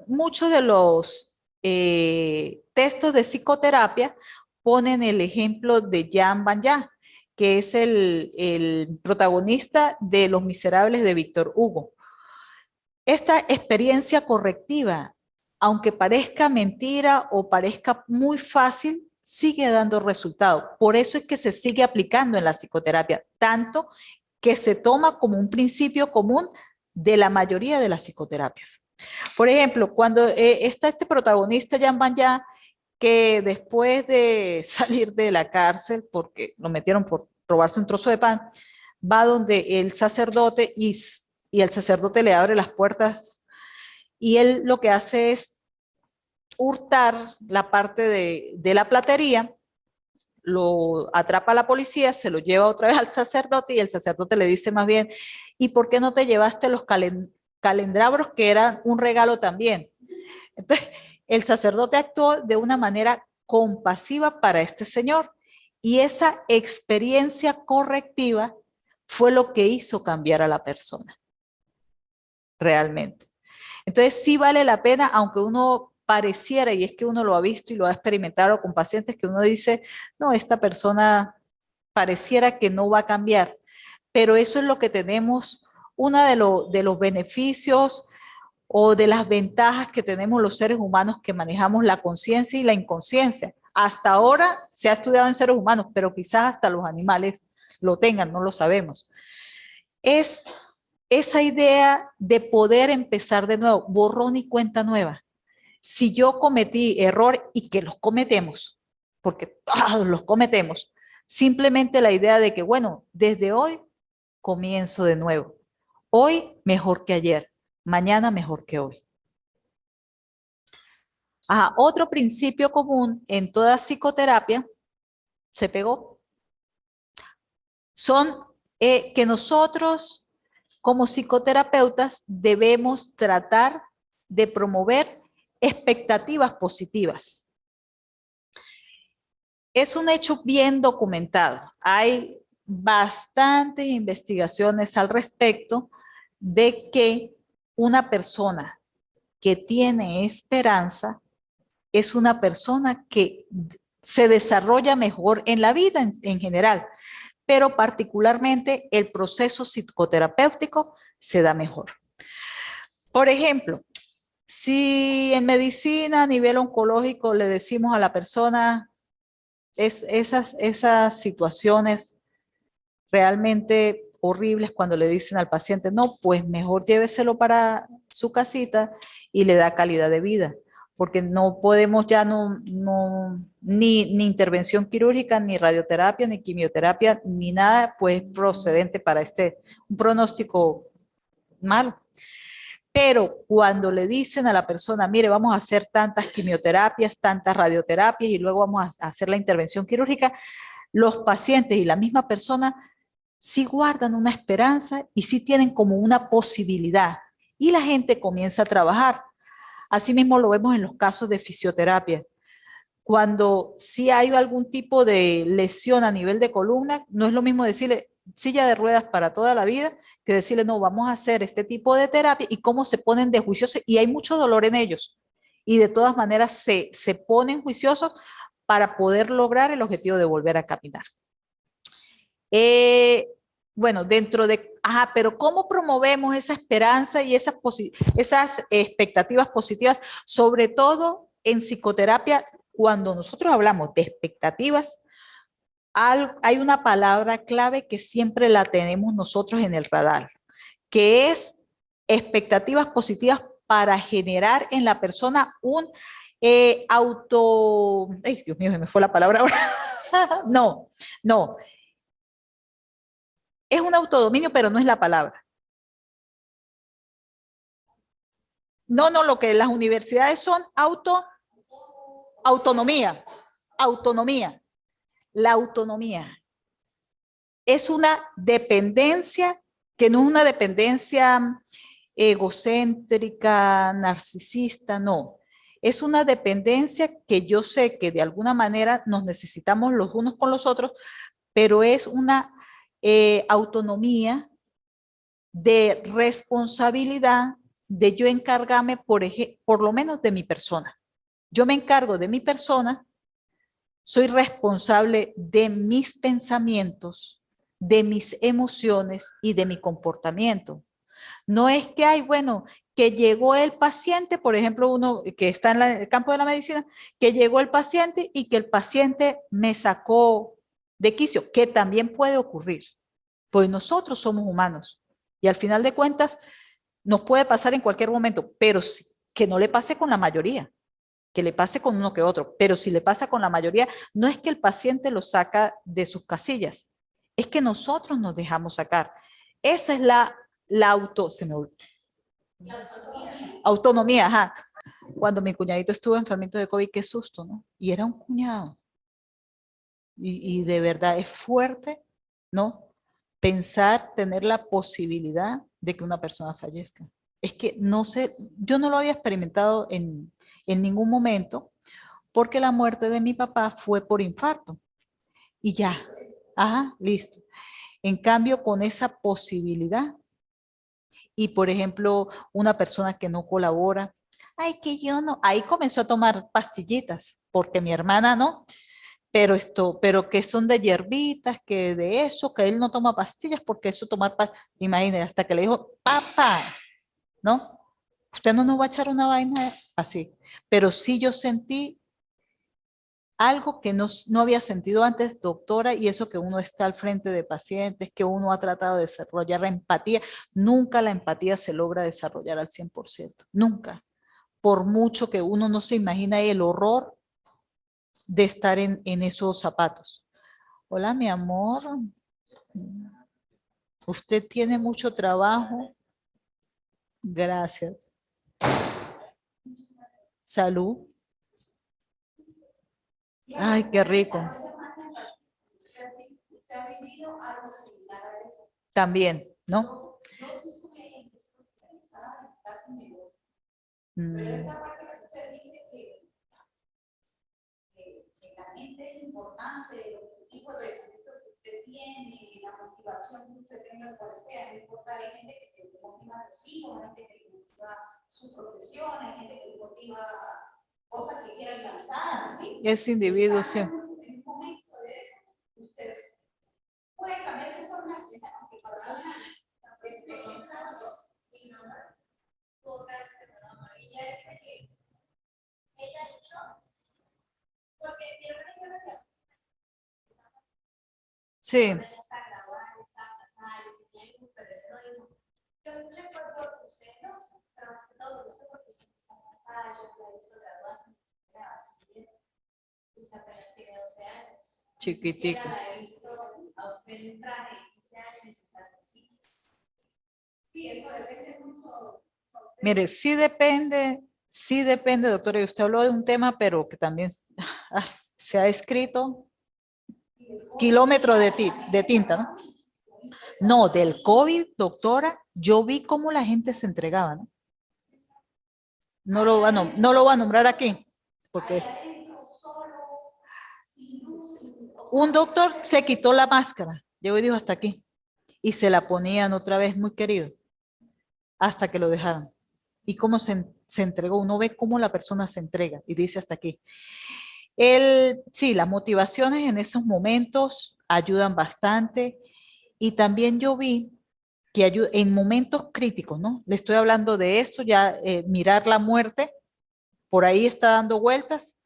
muchos de los textos de psicoterapia ponen el ejemplo de Jan Vanya, que es el protagonista de Los Miserables de Víctor Hugo. Esta experiencia correctiva, aunque parezca mentira o parezca muy fácil, sigue dando resultado. Por eso es que se sigue aplicando en la psicoterapia, tanto que se toma como un principio común de la mayoría de las psicoterapias. Por ejemplo, cuando está este protagonista, Jan Vanya, que después de salir de la cárcel, porque lo metieron por robarse un trozo de pan, va donde el sacerdote y el sacerdote le abre las puertas y él lo que hace es hurtar la parte de la platería, lo atrapa a la policía, se lo lleva otra vez al sacerdote y el sacerdote le dice más bien, ¿y por qué no te llevaste los calendrabros que eran un regalo también? Entonces, el sacerdote actuó de una manera compasiva para este señor y esa experiencia correctiva fue lo que hizo cambiar a la persona, realmente. Entonces, sí vale la pena, aunque uno pareciera, y es que uno lo ha visto y lo ha experimentado con pacientes, que uno dice, no, esta persona pareciera que no va a cambiar, pero eso es lo que tenemos, uno de los beneficios o de las ventajas que tenemos los seres humanos que manejamos la conciencia y la inconsciencia. Hasta ahora se ha estudiado en seres humanos, pero quizás hasta los animales lo tengan, no lo sabemos. Es esa idea de poder empezar de nuevo, borrón y cuenta nueva. Si yo cometí error y que los cometemos, porque todos los cometemos, simplemente la idea de que, bueno, desde hoy comienzo de nuevo. Hoy mejor que ayer, mañana mejor que hoy. Otro principio común en toda psicoterapia, se pegó, son que nosotros como psicoterapeutas debemos tratar de promover expectativas positivas. Es un hecho bien documentado. Hay bastantes investigaciones al respecto de que una persona que tiene esperanza es una persona que se desarrolla mejor en la vida en general, pero particularmente el proceso psicoterapéutico se da mejor. Por ejemplo, si en medicina a nivel oncológico le decimos a la persona esas situaciones realmente horribles cuando le dicen al paciente, no, pues mejor lléveselo para su casita y le da calidad de vida, porque no podemos ya ni intervención quirúrgica, ni radioterapia, ni quimioterapia, ni nada, pues procedente para un pronóstico malo. Pero cuando le dicen a la persona, mire, vamos a hacer tantas quimioterapias, tantas radioterapias y luego vamos a hacer la intervención quirúrgica, los pacientes y la misma persona sí guardan una esperanza y sí tienen como una posibilidad. Y la gente comienza a trabajar. Asimismo lo vemos en los casos de fisioterapia. Cuando sí hay algún tipo de lesión a nivel de columna, no es lo mismo decirle silla de ruedas para toda la vida que decirle, no, vamos a hacer este tipo de terapia y cómo se ponen de juiciosos y hay mucho dolor en ellos. Y de todas maneras se ponen juiciosos para poder lograr el objetivo de volver a caminar. Bueno, dentro de, pero ¿cómo promovemos esa esperanza y esas expectativas positivas? Sobre todo en psicoterapia, cuando nosotros hablamos de expectativas, hay una palabra clave que siempre la tenemos nosotros en el radar, que es expectativas positivas para generar en la persona un ay, Dios mío, se me fue la palabra ahora. No, es un autodominio, pero no es la palabra. No, lo que las universidades son autonomía. La autonomía es una dependencia que no es una dependencia egocéntrica, narcisista, no. Es una dependencia que yo sé que de alguna manera nos necesitamos los unos con los otros, pero es una autonomía de responsabilidad de yo encargarme, por lo menos de mi persona. Yo me encargo de mi persona, soy responsable de mis pensamientos, de mis emociones y de mi comportamiento. No es que hay, bueno, que llegó el paciente, por ejemplo, uno que está en el campo de la medicina, que llegó el paciente y que el paciente me sacó de quicio, que también puede ocurrir, pues nosotros somos humanos y al final de cuentas nos puede pasar en cualquier momento, pero que no le pase con la mayoría, que le pase con uno que otro, pero si le pasa con la mayoría, no es que el paciente lo saca de sus casillas, es que nosotros nos dejamos sacar. Esa es la autonomía, ajá. Cuando mi cuñadito estuvo enfermito de COVID, qué susto, ¿no? Y era un cuñado. Y de verdad es fuerte, ¿no? Pensar, tener la posibilidad de que una persona fallezca. Es que no sé, yo no lo había experimentado en ningún momento, porque la muerte de mi papá fue por infarto. Y ya, ajá, listo. En cambio, con esa posibilidad, y por ejemplo, una persona que no colabora, ay, que yo no, ahí comenzó a tomar pastillitas, porque mi hermana no, pero que son de hierbitas, que de eso, que él no toma pastillas, porque eso tomar pastillas, imagínate, hasta que le dijo, papá, ¿no? Usted no nos va a echar una vaina así, pero sí yo sentí algo que no había sentido antes, doctora, y eso que uno está al frente de pacientes, que uno ha tratado de desarrollar la empatía. Nunca la empatía se logra desarrollar al 100%, nunca. Por mucho que uno no se imagina el horror de estar en esos zapatos. Hola, mi amor. Usted tiene mucho trabajo. Gracias. Salud. Ay, qué rico. También, ¿no? Pero esa parte que usted dice que la mente es importante, los tipos de pensamiento que usted tiene, la motivación que usted tenga, cual sea, no importa, hay gente que se motiva a los hijos, hay gente que le motiva su profesión, hay gente que le motiva cosas que quieran lanzar, ¿sí? Ese individuo, sí. En un momento de eso, ustedes pueden cambiar su forma de pensar, aunque para una vez de pensar, y no ella dice que ella luchó porque tiene una generación. Sí. Ella está grabada, está casada, yo luché por usted, no, trabajé todo esto porque usted está casada, yo la he visto graduarse, usted apenas tiene 12 años. Chiquitico. Yo la he visto a usted en un traje de 15 años y sus artecitos. Sí, eso depende mucho. Mire, sí depende, doctora, y usted habló de un tema, pero que también se ha escrito kilómetros de tinta, ¿no? No, del COVID, doctora, yo vi cómo la gente se entregaba, ¿no? no lo voy a nombrar aquí, porque un doctor se quitó la máscara, llegó y dijo hasta aquí, y se la ponían otra vez, muy querido, hasta que lo dejaron. Y cómo se entregó, uno ve cómo la persona se entrega y dice hasta aquí. Sí, las motivaciones en esos momentos ayudan bastante, y también yo vi que ayuda en momentos críticos, ¿no? Le estoy hablando de esto, ya mirar la muerte, por ahí está dando vueltas,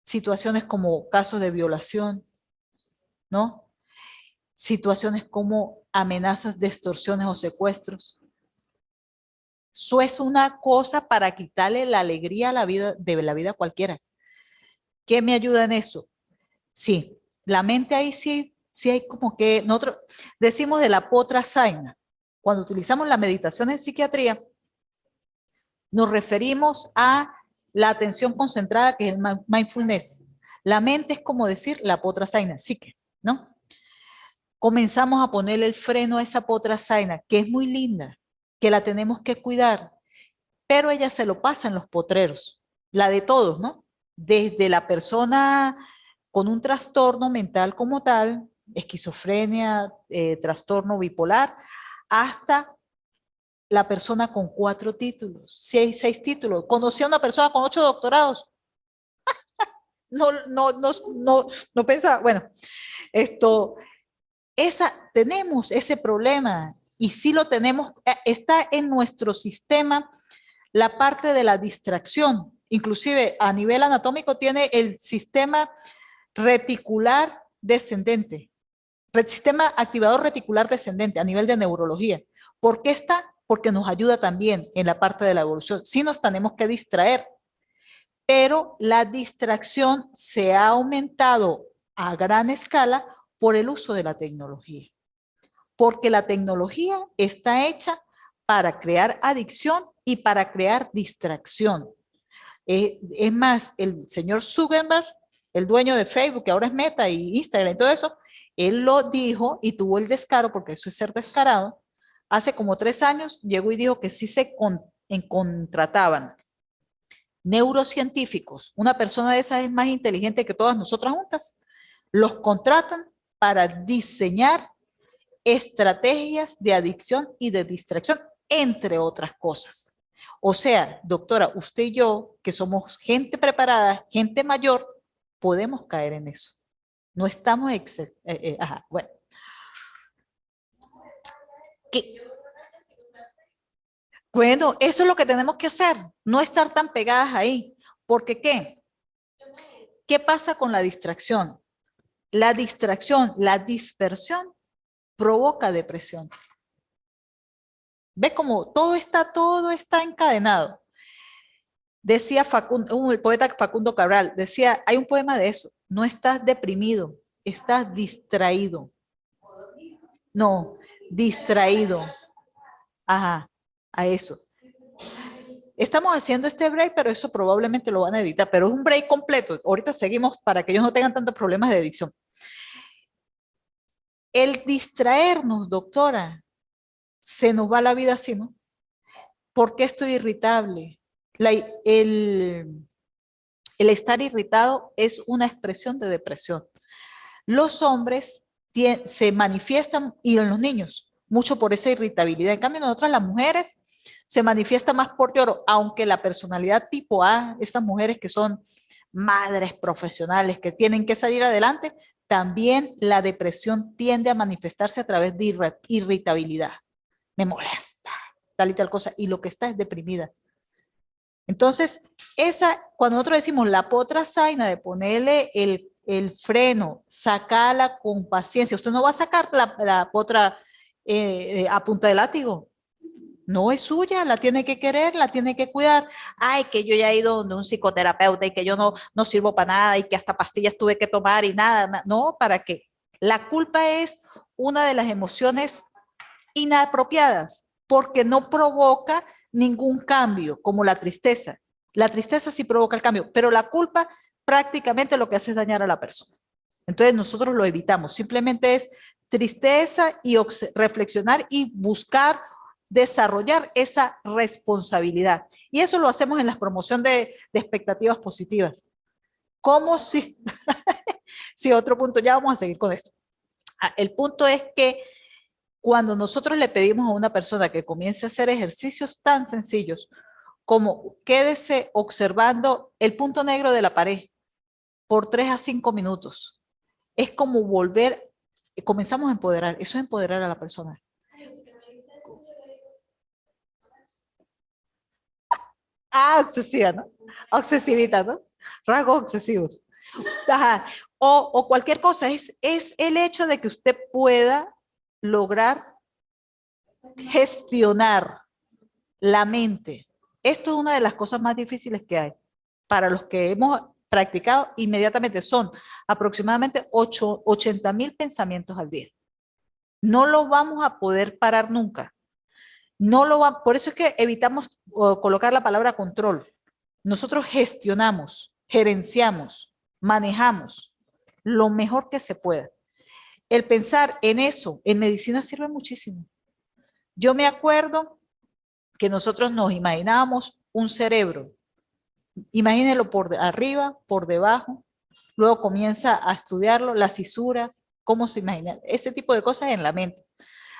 situaciones como casos de violación, ¿no? Situaciones como amenazas de extorsiones o secuestros. Eso es una cosa para quitarle la alegría a la vida, de la vida cualquiera. ¿Qué me ayuda en eso? Sí, la mente ahí sí hay como que, nosotros decimos de la potrasaina. Cuando utilizamos la meditación en psiquiatría, nos referimos a la atención concentrada, que es el mindfulness. La mente es como decir la potrasaina, psique, ¿no? Comenzamos a ponerle el freno a esa potrasaina, que es muy linda, que la tenemos que cuidar, pero ella se lo pasa en los potreros, la de todos, ¿no? Desde la persona con un trastorno mental como tal, esquizofrenia, trastorno bipolar, hasta la persona con 4 títulos, 6 títulos. Conocí a una persona con 8 doctorados. No pensaba, bueno, esto, tenemos ese problema, y sí lo tenemos, está en nuestro sistema la parte de la distracción. Inclusive a nivel anatómico tiene el sistema reticular descendente, el sistema activador reticular descendente a nivel de neurología. ¿Por qué está? Porque nos ayuda también en la parte de la evolución. Sí nos tenemos que distraer, pero la distracción se ha aumentado a gran escala por el uso de la tecnología. Porque la tecnología está hecha para crear adicción y para crear distracción. Es más, el señor Zuckerberg, el dueño de Facebook, que ahora es Meta y Instagram y todo eso, él lo dijo y tuvo el descaro, porque eso es ser descarado. Hace como 3 años llegó y dijo que sí se contrataban neurocientíficos. Una persona de esas es más inteligente que todas nosotras juntas. Los contratan para diseñar estrategias de adicción y de distracción, entre otras cosas. O sea, doctora, usted y yo, que somos gente preparada, gente mayor, podemos caer en eso. No estamos... bueno. Bueno, eso es lo que tenemos que hacer, no estar tan pegadas ahí. ¿Porque qué? ¿Qué pasa con la distracción? La distracción, la dispersión provoca depresión. ¿Ve cómo todo está encadenado? Decía el poeta Facundo Cabral, decía, hay un poema de eso: no estás deprimido, estás distraído. No, distraído. Ajá, a eso. Estamos haciendo este break, pero eso probablemente lo van a editar, pero es un break completo. Ahorita seguimos para que ellos no tengan tantos problemas de adicción. El distraernos, doctora, se nos va la vida así, ¿no? ¿Por qué estoy irritable? El estar irritado es una expresión de depresión. Los hombres se manifiestan, y en los niños, mucho por esa irritabilidad. En cambio, nosotras las mujeres se manifiesta más por lloro, aunque la personalidad tipo A, estas mujeres que son madres profesionales, que tienen que salir adelante, también la depresión tiende a manifestarse a través de irritabilidad. Me molesta, tal y tal cosa, y lo que está es deprimida. Entonces, cuando nosotros decimos la potrasaina, de ponerle el freno, sacarla con paciencia. Usted no va a sacar la potra a punta de látigo. No es suya, la tiene que querer, la tiene que cuidar. Ay, que yo ya he ido donde un psicoterapeuta y que yo no sirvo para nada y que hasta pastillas tuve que tomar y nada. No, ¿para qué? La culpa es una de las emociones inapropiadas porque no provoca ningún cambio, como la tristeza. La tristeza sí provoca el cambio, pero la culpa prácticamente lo que hace es dañar a la persona. Entonces nosotros lo evitamos, simplemente es tristeza y reflexionar y buscar desarrollar esa responsabilidad. Y eso lo hacemos en la promoción de expectativas positivas. ¿Cómo si, si otro punto, ya vamos a seguir con esto. El punto es que cuando nosotros le pedimos a una persona que comience a hacer ejercicios tan sencillos como quédese observando el punto negro de la pared por 3 a 5 minutos, es como volver, comenzamos a empoderar, eso es empoderar a la persona. Obsesiva, ¿no? Obsesivita, ¿no? Rasgos obsesivos. Ajá. O cualquier cosa, es el hecho de que usted pueda lograr gestionar la mente. Esto es una de las cosas más difíciles que hay. Para los que hemos practicado, inmediatamente son aproximadamente 80,000 pensamientos al día. No lo vamos a poder parar nunca. No lo va, por eso es que evitamos colocar la palabra control. Nosotros gestionamos, gerenciamos, manejamos lo mejor que se pueda. El pensar en eso, en medicina sirve muchísimo. Yo me acuerdo que nosotros nos imaginábamos un cerebro. Imagínenlo por arriba, por debajo. Luego comienza a estudiarlo, las cisuras, cómo se imagina, ese tipo de cosas en la mente.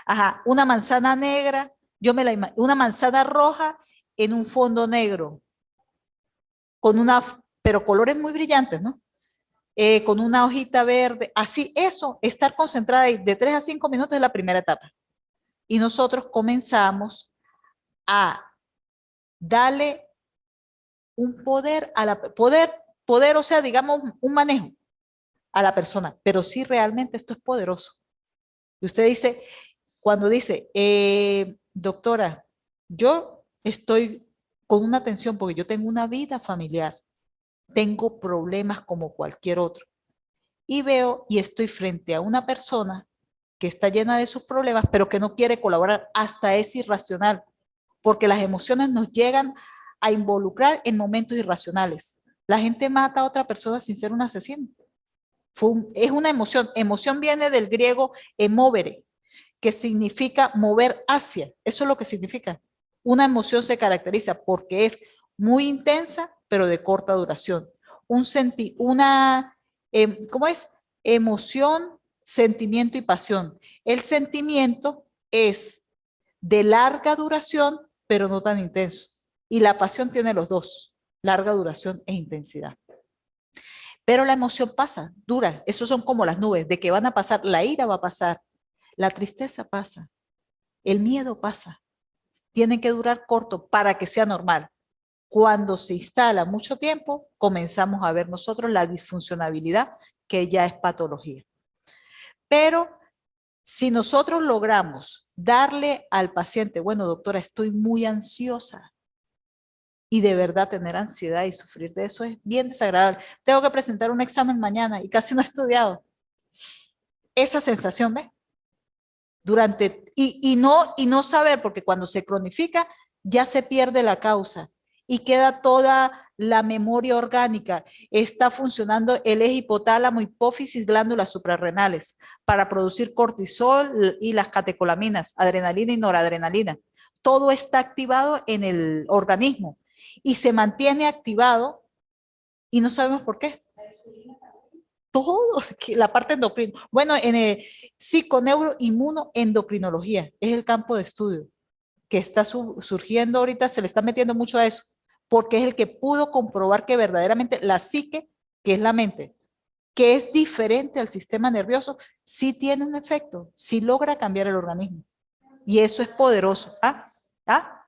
Ajá, una manzana negra, yo me la imagino, una manzana roja en un fondo negro, con una, pero colores muy brillantes, ¿no? Con una hojita verde, así, eso, estar concentrada ahí de 3 a 5 minutos es la primera etapa. Y nosotros comenzamos a darle un poder a la, poder, o sea, digamos, un manejo a la persona, pero sí realmente esto es poderoso. Y usted dice, cuando dice, doctora, yo estoy con una tensión porque yo tengo una vida familiar, tengo problemas como cualquier otro, y veo y estoy frente a una persona que está llena de sus problemas, pero que no quiere colaborar, hasta es irracional, porque las emociones nos llegan a involucrar en momentos irracionales. La gente mata a otra persona sin ser un asesino. Es una emoción. Emoción viene del griego emovere, que significa mover hacia. Eso es lo que significa. Una emoción se caracteriza porque es muy intensa, pero de corta duración. ¿Cómo es? Emoción, sentimiento y pasión. El sentimiento es de larga duración, pero no tan intenso. Y la pasión tiene los dos, larga duración e intensidad. Pero la emoción pasa, dura. Esos son como las nubes, de que van a pasar. La ira va a pasar, la tristeza pasa, el miedo pasa. Tienen que durar corto para que sea normal. Cuando se instala mucho tiempo, comenzamos a ver nosotros la disfuncionabilidad, que ya es patología. Pero si nosotros logramos darle al paciente, bueno, doctora, estoy muy ansiosa, y de verdad tener ansiedad y sufrir de eso es bien desagradable. Tengo que presentar un examen mañana y casi no he estudiado. Esa sensación, ¿ves? Y no saber, porque cuando se cronifica ya se pierde la causa y queda toda la memoria orgánica. Está funcionando el eje hipotálamo, hipófisis, glándulas suprarrenales para producir cortisol y las catecolaminas, adrenalina y noradrenalina. Todo está activado en el organismo y se mantiene activado y no sabemos por qué. Todo, la parte endocrina. Bueno, en el psiconeuroinmunoendocrinología es el campo de estudio que está surgiendo ahorita, se le está metiendo mucho a eso, porque es el que pudo comprobar que verdaderamente la psique, que es la mente, que es diferente al sistema nervioso, sí tiene un efecto, sí logra cambiar el organismo. Y eso es poderoso. ¿Ah? ¿Ah?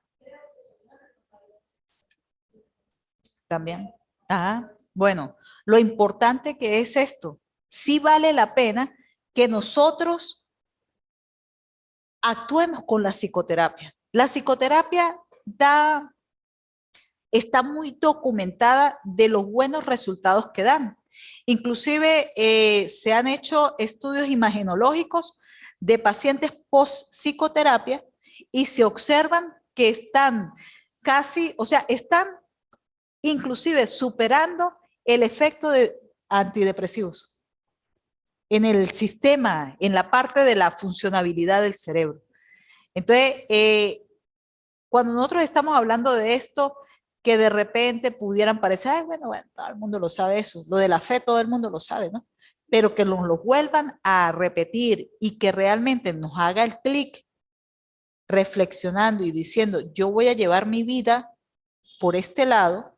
También. Ah, bueno, lo importante que es esto, sí vale la pena que nosotros actuemos con la psicoterapia. La psicoterapia está muy documentada de los buenos resultados que dan. Inclusive se han hecho estudios imagenológicos de pacientes post-psicoterapia y se observan que están casi, o sea, están inclusive superando el efecto de antidepresivos en el sistema, en la parte de la funcionabilidad del cerebro. Entonces, Cuando nosotros estamos hablando de esto, que de repente pudieran parecer, ay, bueno, todo el mundo lo sabe eso, lo de la fe todo el mundo lo sabe, ¿no? Pero que nos lo vuelvan a repetir y que realmente nos haga el clic reflexionando y diciendo, yo voy a llevar mi vida por este lado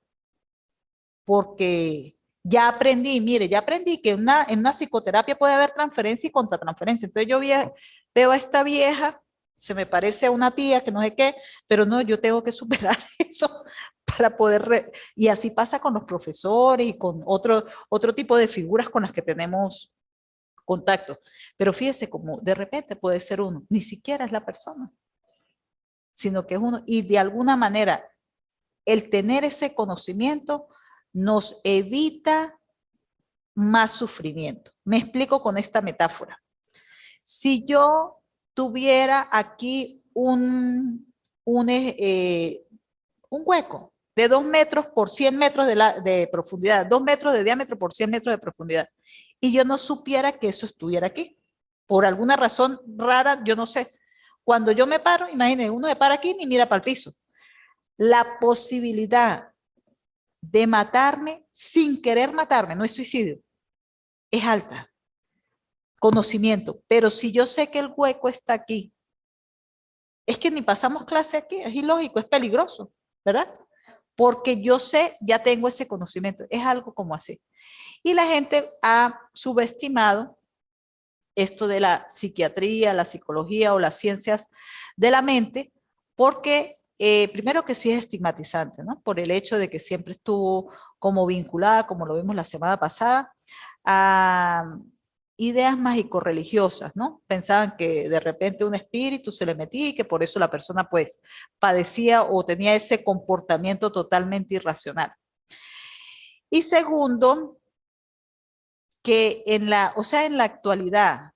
porque ya aprendí, mire, ya aprendí que en una psicoterapia puede haber transferencia y contratransferencia. Entonces yo veo a esta vieja, se me parece a una tía que no sé qué, pero no, yo tengo que superar eso para poder, y así pasa con los profesores y con otro tipo de figuras con las que tenemos contacto. Pero fíjese como de repente puede ser uno, ni siquiera es la persona, sino que es uno, y de alguna manera el tener ese conocimiento nos evita más sufrimiento. Me explico con esta metáfora. Si yo tuviera aquí un hueco de 2 metros por 100 metros de profundidad, 2 metros de diámetro por 100 metros de profundidad, y yo no supiera que eso estuviera aquí, por alguna razón rara, yo no sé. Cuando yo me paro, imagínense, uno me para aquí ni mira para el piso. La posibilidad de matarme sin querer matarme, no es suicidio, es alta. Conocimiento. Pero si yo sé que el hueco está aquí, es que ni pasamos clase aquí, es ilógico, es peligroso, ¿verdad? Porque yo sé, ya tengo ese conocimiento, es algo como así. Y la gente ha subestimado esto de la psiquiatría, la psicología o las ciencias de la mente, porque primero que sí es estigmatizante, ¿no? Por el hecho de que siempre estuvo como vinculada, como lo vimos la semana pasada, a ideas mágico-religiosas, ¿no? Pensaban que de repente un espíritu se le metía y que por eso la persona pues padecía o tenía ese comportamiento totalmente irracional. Y segundo, que en la actualidad,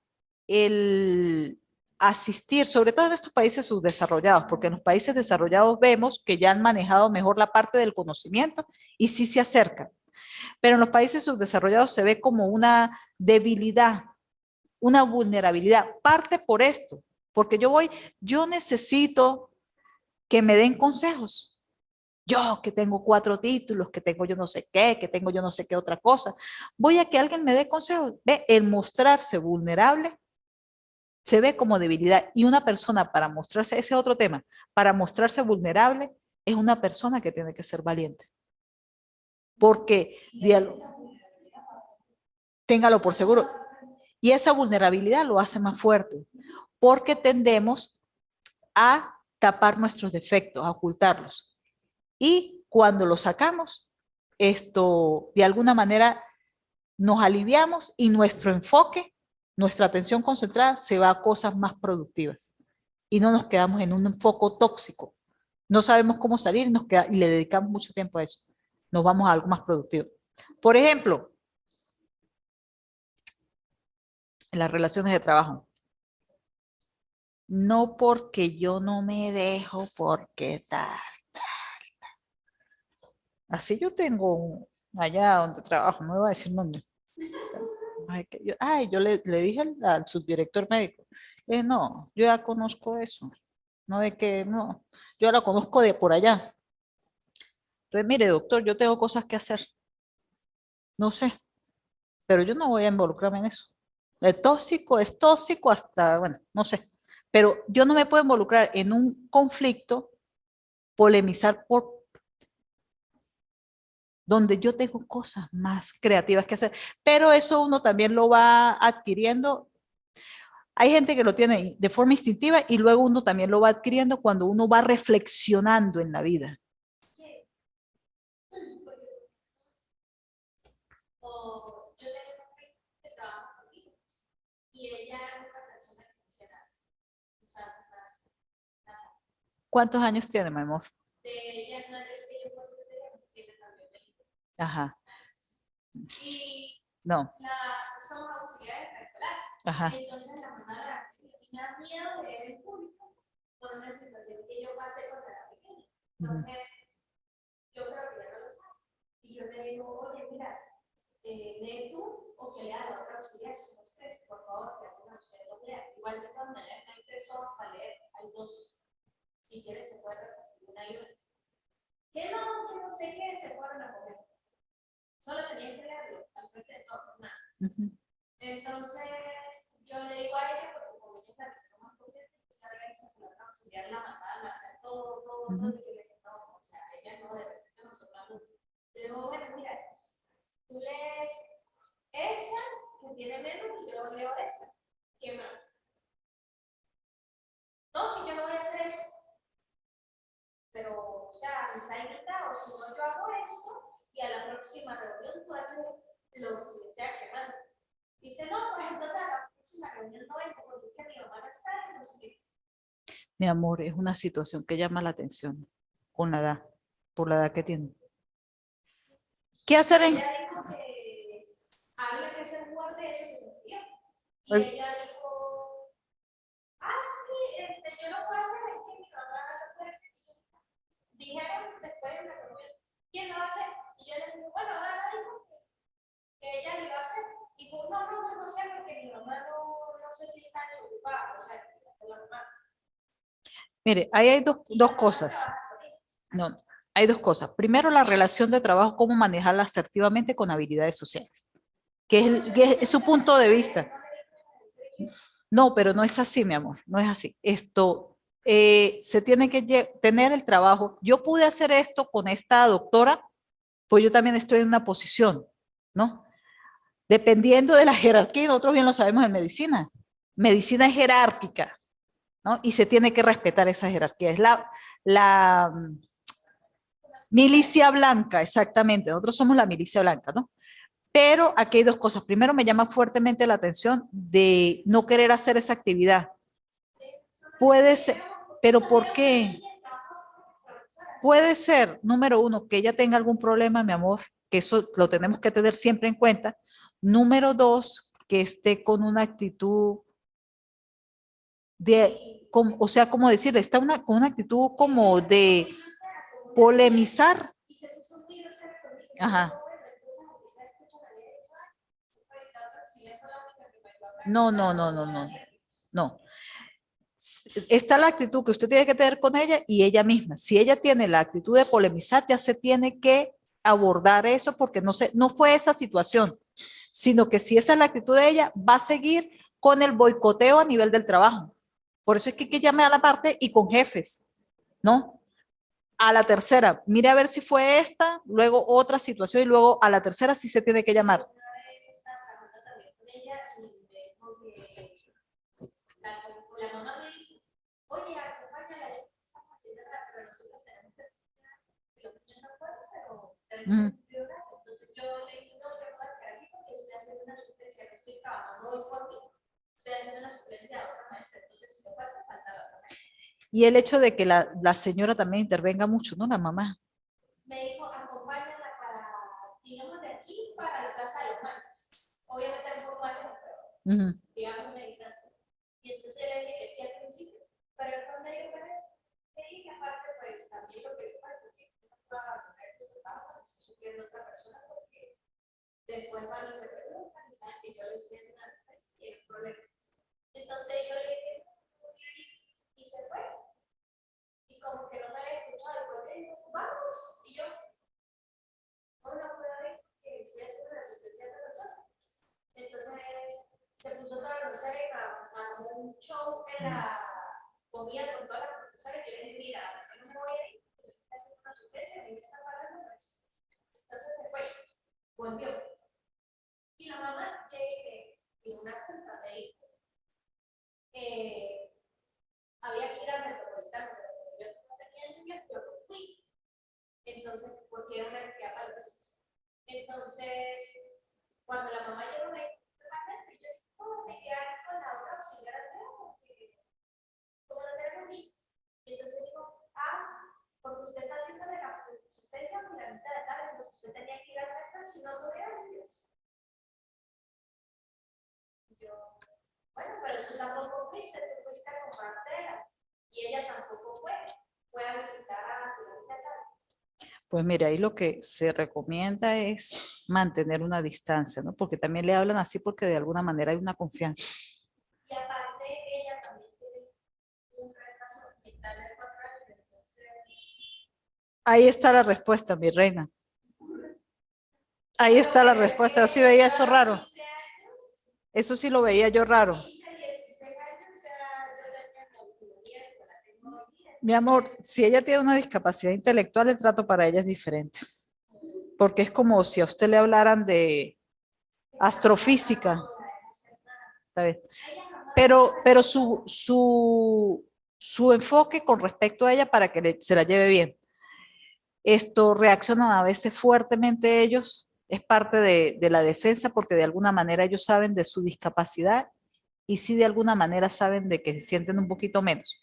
el asistir, sobre todo en estos países subdesarrollados, porque en los países desarrollados vemos que ya han manejado mejor la parte del conocimiento y sí se acercan, pero en los países subdesarrollados se ve como una debilidad, una vulnerabilidad, parte por esto, porque yo necesito que me den consejos. Yo que tengo 4 títulos, que tengo yo no sé qué, que tengo yo no sé qué otra cosa. Voy a que alguien me dé consejos. Ve, el mostrarse vulnerable se ve como debilidad. Y una persona para mostrarse, ese otro tema, para mostrarse vulnerable, es una persona que tiene que ser valiente. Porque, téngalo por seguro. Y esa vulnerabilidad lo hace más fuerte. Porque tendemos a tapar nuestros defectos, a ocultarlos. Y cuando los sacamos, esto de alguna manera nos aliviamos y nuestro enfoque, nuestra atención concentrada se va a cosas más productivas y no nos quedamos en un foco tóxico. No sabemos cómo salir y le dedicamos mucho tiempo a eso. Nos vamos a algo más productivo. Por ejemplo, en las relaciones de trabajo. No porque yo no me dejo, porque tal. Así yo tengo allá donde trabajo, no voy a decir dónde. Yo le dije al subdirector médico, no, yo ya conozco eso, no de que, no, yo la conozco de por allá. Entonces, mire, doctor, yo tengo cosas que hacer, no sé, pero yo no voy a involucrarme en eso. El tóxico es tóxico hasta, bueno, no sé, pero yo no me puedo involucrar en un conflicto, polemizar por donde yo tengo cosas más creativas que hacer, pero eso uno también lo va adquiriendo. Hay gente que lo tiene de forma instintiva y luego uno también lo va adquiriendo cuando uno va reflexionando en la vida. ¿Cuántos años tiene, mi amor? Ajá. No. Ajá. Entonces la mamá me da miedo de ver el público por una situación que yo pasé cuando era pequeña. Entonces, yo creo que ya no lo sabe. Y yo le digo, oye, mira, lee tú o que lea la otra auxiliar, somos 3, por favor, que alguna de ustedes lo lea. Igual de todas maneras, no hay 3 hojas para leer, hay 2. Si quieren, se puede repetir. 31. Que no sé qué, se fueron a comer. Solo tenían que leerlo, al frente de todos, nada. Entonces, yo le digo a ella, porque como ella está más conciencia, que ya le hizo la auxiliar, la matada, hacer todo, y yo le dije, no, o sea, ella no, de repente nosotros no. Le digo, bueno, mira, tú lees esta, que tiene menos, y yo leo esta. ¿Qué más? No, que yo no voy a hacer eso. Pero, o sea, está invitado, si no, yo hago esto, y a la próxima reunión tú haces lo que sea que mande. Dice, no, pues entonces a la próxima reunión no vengo, porque es que mi mamá no está, y no sé qué. Mi amor, es una situación que llama la atención con la edad, por la edad que tiene. ¿Qué hacer en...? Ella dijo que había que hacer jugar de eso que se murió. Y ella dijo, sí, yo lo puedo hacer, es que mi mamá no lo puede hacer. Dijeron después de la reunión, ¿quién lo va a hacer? Y yo le digo, bueno, Dana dijo que ella lo iba a hacer. Y pues no sé, porque mi mamá no sé si está desocupada, o sea, la mamá. Mire, ahí hay dos cosas. No, hay dos cosas. Primero, la relación de trabajo, cómo manejarla asertivamente con habilidades sociales, que es su punto de vista. No, pero no es así, mi amor, no es así. Esto, se tiene que tener el trabajo. Yo pude hacer esto con esta doctora, pues yo también estoy en una posición, ¿no? Dependiendo de la jerarquía, nosotros bien lo sabemos en medicina. Medicina es jerárquica, ¿no? Y se tiene que respetar esa jerarquía. Es la milicia blanca, exactamente. Nosotros somos la milicia blanca, ¿no? Pero aquí hay dos cosas. Primero, me llama fuertemente la atención de no querer hacer esa actividad. Puede ser, pero ¿por qué? Puede ser, número uno, que ella tenga algún problema, mi amor, que eso lo tenemos que tener siempre en cuenta. Número dos, que esté con una actitud de, o sea, como decir, está con una actitud como de polemizar. Ajá. No. No. Está la actitud que usted tiene que tener con ella y ella misma. Si ella tiene la actitud de polemizar, ya se tiene que abordar eso porque no fue esa situación, sino que si esa es la actitud de ella, va a seguir con el boicoteo a nivel del trabajo. Por eso es que llame a la parte y con jefes, ¿no? A la tercera, mire a ver si fue esta, luego otra situación y luego a la tercera sí se tiene que llamar. La mamá me dijo, oye, acompáñala, estamos haciendo pero nosotros tenemos que los niños no pueden, pero tenemos que priorizar. Entonces yo le dije, no, yo puedo estar aquí porque estoy haciendo una suplencia, no estoy trabajando hoy por mí, estoy haciendo una suplencia de otra maestra, entonces si me falta la otra maestra. Y el hecho de que la señora también intervenga mucho, ¿no? La mamá. Me dijo, acompáñala digamos, de aquí para la casa de los manos. Obviamente un poco más, pero digamos una distancia. Y entonces le dije que sí al principio, pero cuando yo y aparte pues también lo que le pasa es que no puedo abandonar el trabajo cuando estoy sufriendo otra persona porque después van y me preguntan y saben que yo le estoy haciendo una referencia y hay un problema. Entonces yo le dije y se fue. Y como que no me había escuchado, después le digo, vamos. Y yo, no puedo ir porque estoy haciendo una asistencia de persona. Entonces se puso toda la profesora a un show en la comida con todas las profesoras. Yo le dije, mira, yo no me voy a ir, porque estoy haciendo una suplencia, y me están pagando por eso. Entonces se fue, volvió. Y la mamá llegué y una culpa me dijo, había que ir al metropolitano, pero yo no tenía niños, yo no fui. Entonces, porque era una actividad para los niños. Entonces, cuando la mamá llegó, me dijo, ¿cómo me quedar con la otra auxiliar porque como no tenemos niños? Y entonces digo, porque usted está haciendo la suplencia por la mitad de tarde, entonces usted tenía que ir a la si no tuviera niños. Yo, bueno, pero tú tampoco fuiste, tú fuiste a compartirlas. Y ella tampoco fue a visitar a la mitad de tarde. Pues mira, ahí lo que se recomienda es mantener una distancia, ¿no? Porque también le hablan así porque de alguna manera hay una confianza. Y aparte, ella también tiene un retraso mental de 4 años, entonces Ahí está la respuesta, mi reina. Ahí está la respuesta. Yo sí veía eso raro. Eso sí lo veía yo raro. Mi amor, si ella tiene una discapacidad intelectual, el trato para ella es diferente. Porque es como si a usted le hablaran de astrofísica. ¿Está bien? Pero su enfoque con respecto a ella para que se la lleve bien. Esto reaccionan a veces fuertemente ellos, es parte de la defensa porque de alguna manera ellos saben de su discapacidad y sí de alguna manera saben de que se sienten un poquito menos.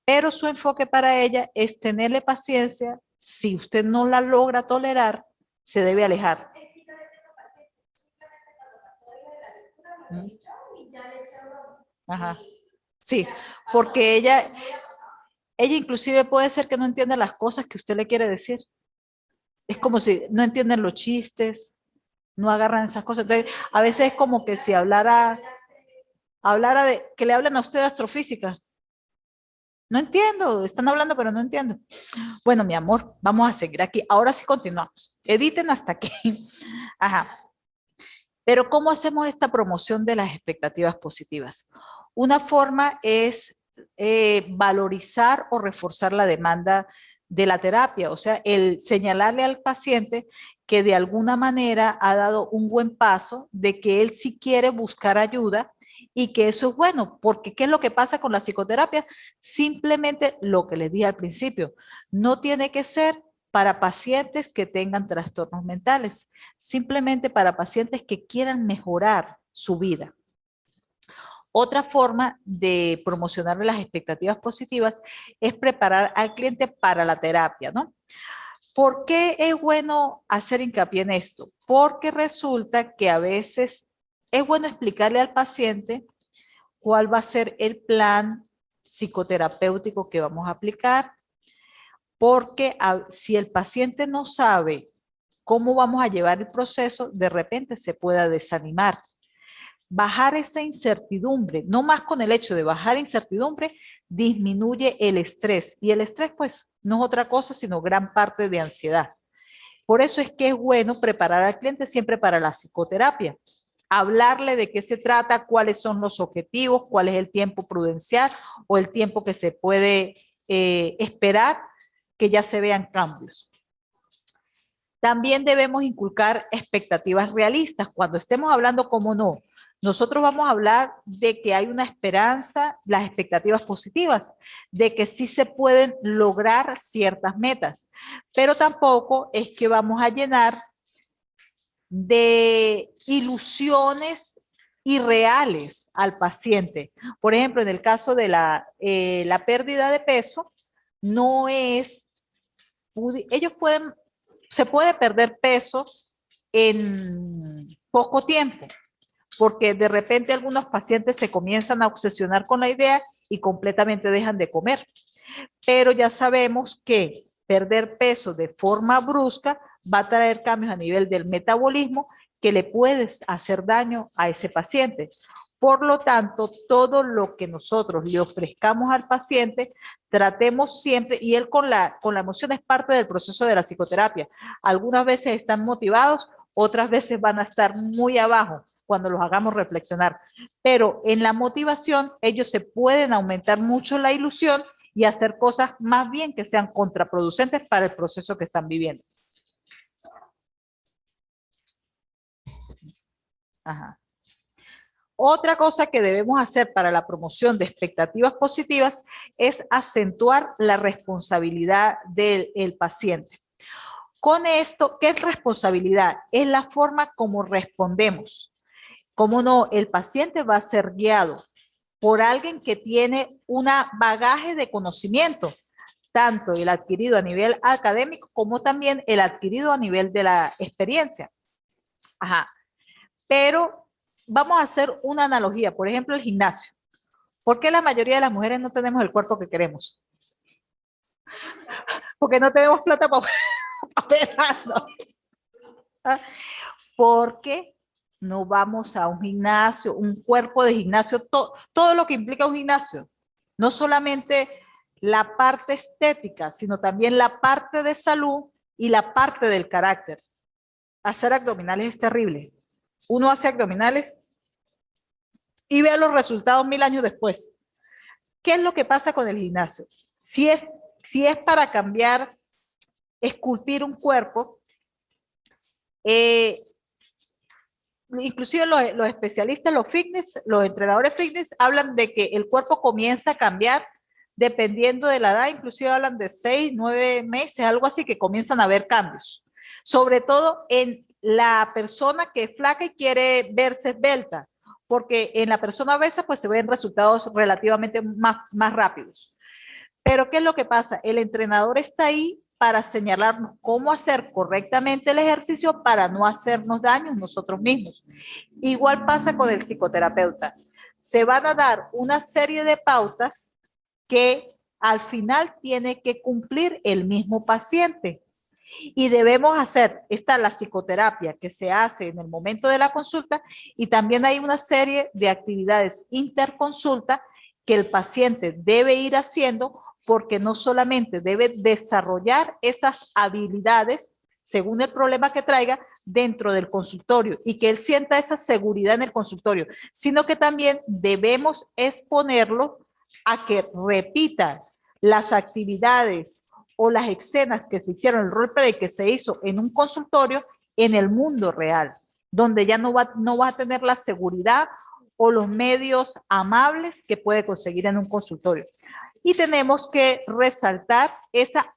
Pero su enfoque para ella es tenerle paciencia. Si usted no la logra tolerar, se debe alejar. Ajá. Sí, porque ella inclusive puede ser que no entienda las cosas que usted le quiere decir. Es como si no entienden los chistes, no agarran esas cosas. Entonces, a veces es como que si hablara de que le hablan a usted de astrofísica. No entiendo, están hablando, pero no entiendo. Bueno, mi amor, vamos a seguir aquí. Ahora sí continuamos. Editen hasta aquí. Ajá. Pero ¿cómo hacemos esta promoción de las expectativas positivas? Una forma es valorizar o reforzar la demanda de la terapia, o sea, el señalarle al paciente que de alguna manera ha dado un buen paso, de que él sí quiere buscar ayuda y que eso es bueno, porque ¿qué es lo que pasa con la psicoterapia? Simplemente lo que les dije al principio, no tiene que ser para pacientes que tengan trastornos mentales, simplemente para pacientes que quieran mejorar su vida. Otra forma de promocionar las expectativas positivas es preparar al cliente para la terapia, ¿no? ¿Por qué es bueno hacer hincapié en esto? Porque resulta que a veces es bueno explicarle al paciente cuál va a ser el plan psicoterapéutico que vamos a aplicar, porque si el paciente no sabe cómo vamos a llevar el proceso, de repente se pueda desanimar. Bajar esa incertidumbre, no más con el hecho de bajar incertidumbre, disminuye el estrés. Y el estrés, pues, no es otra cosa, sino gran parte de ansiedad. Por eso es que es bueno preparar al cliente siempre para la psicoterapia. Hablarle de qué se trata, cuáles son los objetivos, cuál es el tiempo prudencial o el tiempo que se puede esperar que ya se vean cambios. También debemos inculcar expectativas realistas. Cuando estemos hablando, ¿cómo no? Nosotros vamos a hablar de que hay una esperanza, las expectativas positivas, de que sí se pueden lograr ciertas metas, pero tampoco es que vamos a llenar de ilusiones irreales al paciente. Por ejemplo, en el caso de la pérdida de peso, no es, se puede perder peso en poco tiempo, porque de repente algunos pacientes se comienzan a obsesionar con la idea y completamente dejan de comer. Pero ya sabemos que perder peso de forma brusca va a traer cambios a nivel del metabolismo que le puedes hacer daño a ese paciente. Por lo tanto, todo lo que nosotros le ofrezcamos al paciente, tratemos siempre, y él con la emoción es parte del proceso de la psicoterapia. Algunas veces están motivados, otras veces van a estar muy abajo cuando los hagamos reflexionar. Pero en la motivación, ellos se pueden aumentar mucho la ilusión y hacer cosas más bien que sean contraproducentes para el proceso que están viviendo. Ajá. Otra cosa que debemos hacer para la promoción de expectativas positivas es acentuar la responsabilidad del paciente. Con esto, ¿qué es responsabilidad? Es la forma como respondemos. Cómo no, el paciente va a ser guiado por alguien que tiene un bagaje de conocimiento, tanto el adquirido a nivel académico como también el adquirido a nivel de la experiencia. Ajá. Pero vamos a hacer una analogía, por ejemplo, el gimnasio. ¿Por qué la mayoría de las mujeres no tenemos el cuerpo que queremos? Porque no tenemos plata para operarnos. Porque no vamos a un gimnasio, un cuerpo de gimnasio, todo lo que implica un gimnasio. No solamente la parte estética, sino también la parte de salud y la parte del carácter. Hacer abdominales es terrible. Uno hace abdominales y ve los resultados 1000 años después. ¿Qué es lo que pasa con el gimnasio? Si es para cambiar, esculpir un cuerpo, inclusive los especialistas, los fitness, los entrenadores fitness hablan de que el cuerpo comienza a cambiar dependiendo de la edad, inclusive hablan de 6, 9 meses, algo así, que comienzan a haber cambios. Sobre todo en la persona que es flaca y quiere verse esbelta, porque en la persona obesa pues se ven resultados relativamente más rápidos. Pero ¿qué es lo que pasa? El entrenador está ahí para señalarnos cómo hacer correctamente el ejercicio para no hacernos daño nosotros mismos. Igual pasa con el psicoterapeuta. Se van a dar una serie de pautas que al final tiene que cumplir el mismo paciente. Y debemos hacer, está la psicoterapia que se hace en el momento de la consulta y también hay una serie de actividades interconsulta que el paciente debe ir haciendo porque no solamente debe desarrollar esas habilidades según el problema que traiga dentro del consultorio y que él sienta esa seguridad en el consultorio, sino que también debemos exponerlo a que repita las actividades o las escenas que se hicieron, el roleplay que se hizo en un consultorio en el mundo real, donde ya no va a tener la seguridad o los medios amables que puede conseguir en un consultorio. Y tenemos que resaltar esa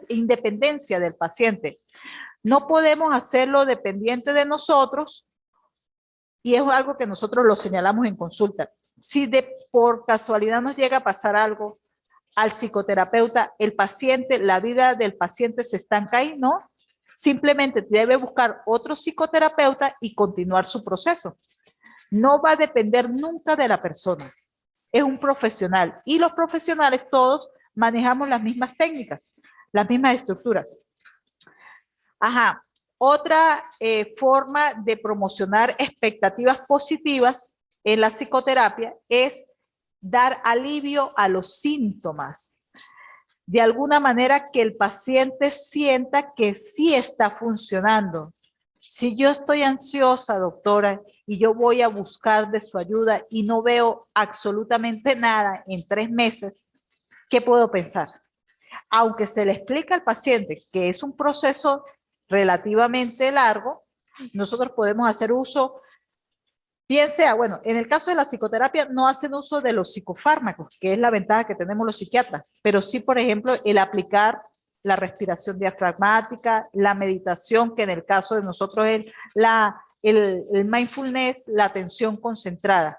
independencia del paciente. No podemos hacerlo dependiente de nosotros y es algo que nosotros lo señalamos en consulta. Si por casualidad nos llega a pasar algo al psicoterapeuta, el paciente, la vida del paciente se estanca ahí, ¿no? Simplemente debe buscar otro psicoterapeuta y continuar su proceso. No va a depender nunca de la persona. Es un profesional y los profesionales todos manejamos las mismas técnicas, las mismas estructuras. Ajá. Otra forma de promocionar expectativas positivas en la psicoterapia es dar alivio a los síntomas. De alguna manera que el paciente sienta que sí está funcionando. Si yo estoy ansiosa, doctora, y yo voy a buscar de su ayuda y no veo absolutamente nada en 3 meses, ¿qué puedo pensar? Aunque se le explica al paciente que es un proceso relativamente largo, nosotros podemos hacer uso, bien sea, bueno, en el caso de la psicoterapia no hacen uso de los psicofármacos, que es la ventaja que tenemos los psiquiatras, pero sí, por ejemplo, el aplicar la respiración diafragmática, la meditación, que en el caso de nosotros es el mindfulness, la atención concentrada.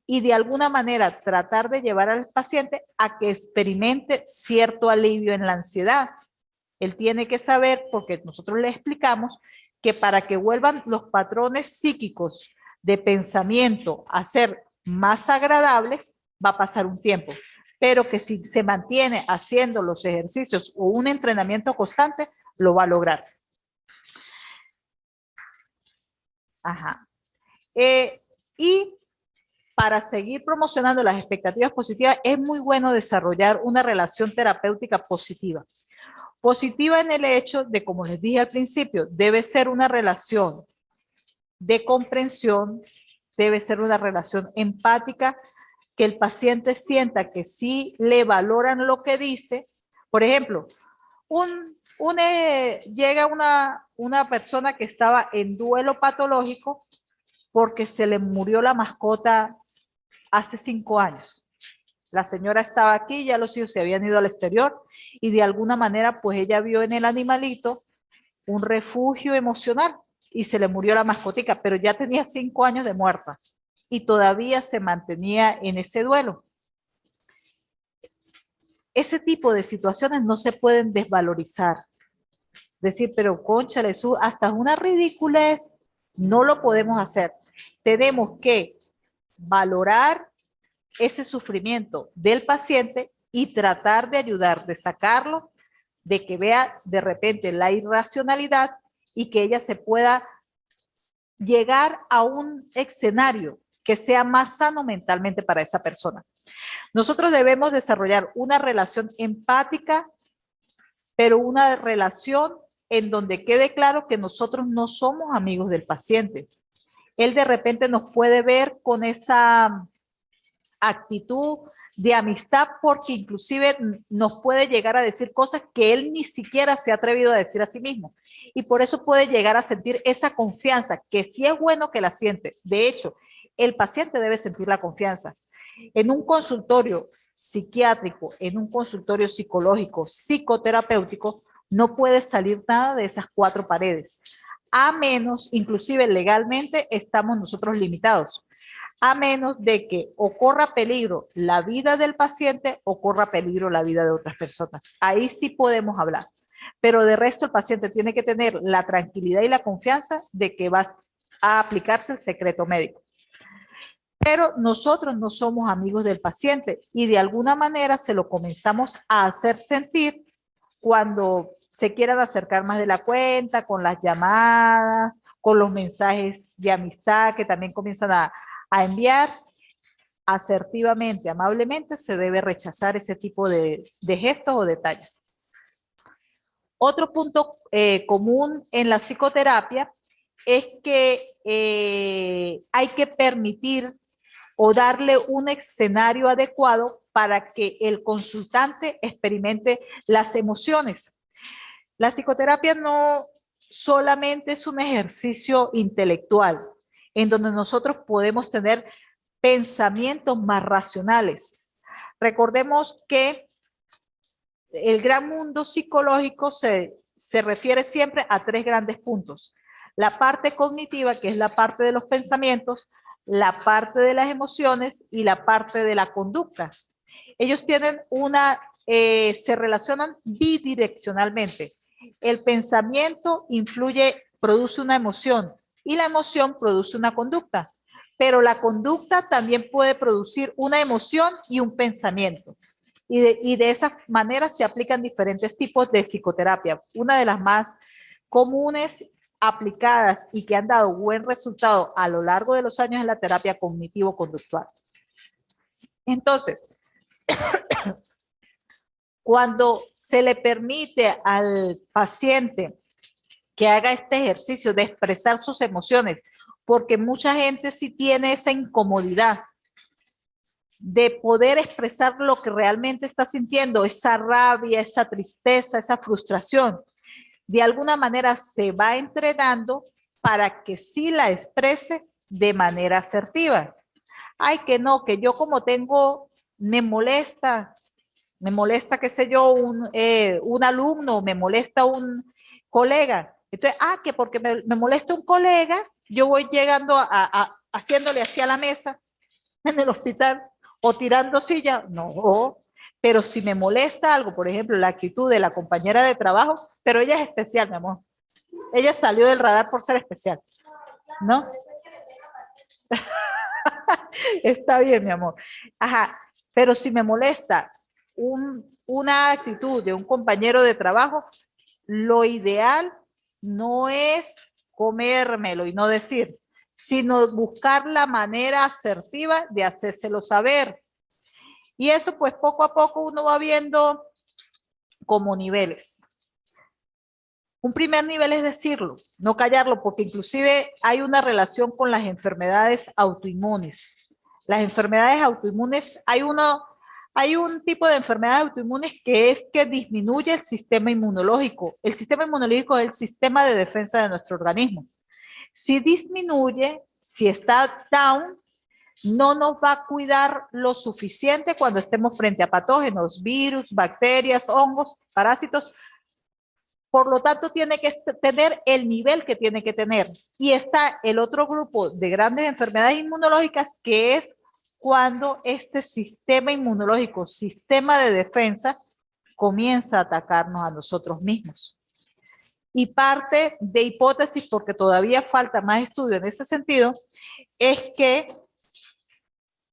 Y de alguna manera tratar de llevar al paciente a que experimente cierto alivio en la ansiedad. Él tiene que saber, porque nosotros le explicamos, que para que vuelvan los patrones psíquicos de pensamiento a ser más agradables, va a pasar un tiempo. Pero que si se mantiene haciendo los ejercicios o un entrenamiento constante, lo va a lograr. Ajá. Y para seguir promocionando las expectativas positivas, es muy bueno desarrollar una relación terapéutica positiva. Positiva en el hecho de, como les dije al principio, debe ser una relación de comprensión, debe ser una relación empática, que el paciente sienta que sí le valoran lo que dice. Por ejemplo, llega una persona que estaba en duelo patológico porque se le murió la mascota hace 5 años. La señora estaba aquí, ya los hijos se habían ido al exterior y de alguna manera pues ella vio en el animalito un refugio emocional y se le murió la mascotica, pero ya tenía 5 años de muerta y todavía se mantenía en ese duelo. Ese tipo de situaciones no se pueden desvalorizar. Decir, pero cónchale, hasta una ridiculez, no lo podemos hacer. Tenemos que valorar ese sufrimiento del paciente y tratar de ayudar, de sacarlo, de que vea de repente la irracionalidad y que ella se pueda llegar a un escenario que sea más sano mentalmente para esa persona. Nosotros debemos desarrollar una relación empática, pero una relación en donde quede claro que nosotros no somos amigos del paciente. Él de repente nos puede ver con esa actitud de amistad porque inclusive nos puede llegar a decir cosas que él ni siquiera se ha atrevido a decir a sí mismo. Y por eso puede llegar a sentir esa confianza, que sí es bueno que la siente. De hecho, el paciente debe sentir la confianza. En un consultorio psiquiátrico, en un consultorio psicológico, psicoterapéutico, no puede salir nada de esas 4 paredes. A menos, inclusive legalmente, estamos nosotros limitados. A menos de que o corra peligro la vida del paciente o corra peligro la vida de otras personas. Ahí sí podemos hablar. Pero de resto el paciente tiene que tener la tranquilidad y la confianza de que va a aplicarse el secreto médico. Pero nosotros no somos amigos del paciente y de alguna manera se lo comenzamos a hacer sentir cuando se quieran acercar más de la cuenta, con las llamadas, con los mensajes de amistad que también comienzan a enviar. Asertivamente, amablemente, se debe rechazar ese tipo de gestos o detalles. Otro punto común en la psicoterapia es que hay que permitir o darle un escenario adecuado para que el consultante experimente las emociones. La psicoterapia no solamente es un ejercicio intelectual, en donde nosotros podemos tener pensamientos más racionales. Recordemos que el gran mundo psicológico se refiere siempre a 3 grandes puntos. La parte cognitiva, que es la parte de los pensamientos, la parte de las emociones y la parte de la conducta. Ellos tienen se relacionan bidireccionalmente. El pensamiento produce una emoción y la emoción produce una conducta, pero la conducta también puede producir una emoción y un pensamiento. Y de esa manera se aplican diferentes tipos de psicoterapia. Una de las más comunes aplicadas y que han dado buen resultado a lo largo de los años es la terapia cognitivo-conductual. Entonces, cuando se le permite al paciente que haga este ejercicio de expresar sus emociones, porque mucha gente sí tiene esa incomodidad de poder expresar lo que realmente está sintiendo, esa rabia, esa tristeza, esa frustración. De alguna manera se va entrenando para que sí la exprese de manera asertiva. Ay, que no, que yo como tengo, me molesta, qué sé yo, un alumno, me molesta un colega. Entonces, que porque me molesta un colega, yo voy llegando haciéndole así a la mesa en el hospital o tirando silla. No, pero si me molesta algo, por ejemplo, la actitud de la compañera de trabajo, pero ella es especial, mi amor. Ella salió del radar por ser especial, ¿no? Está bien, mi amor. Ajá, pero si me molesta una actitud de un compañero de trabajo, lo ideal no es comérmelo y no decir, sino buscar la manera asertiva de hacérselo saber. Y eso pues poco a poco uno va viendo como niveles. Un primer nivel es decirlo, no callarlo, porque inclusive hay una relación con las enfermedades autoinmunes. Las enfermedades autoinmunes, hay un tipo de enfermedades autoinmunes que es que disminuye el sistema inmunológico. El sistema inmunológico es el sistema de defensa de nuestro organismo. Si disminuye, si está down, no nos va a cuidar lo suficiente cuando estemos frente a patógenos, virus, bacterias, hongos, parásitos. Por lo tanto, tiene que tener el nivel que tiene que tener. Y está el otro grupo de grandes enfermedades inmunológicas, que es cuando este sistema inmunológico, sistema de defensa, comienza a atacarnos a nosotros mismos. Y parte de hipótesis, porque todavía falta más estudio en ese sentido, es que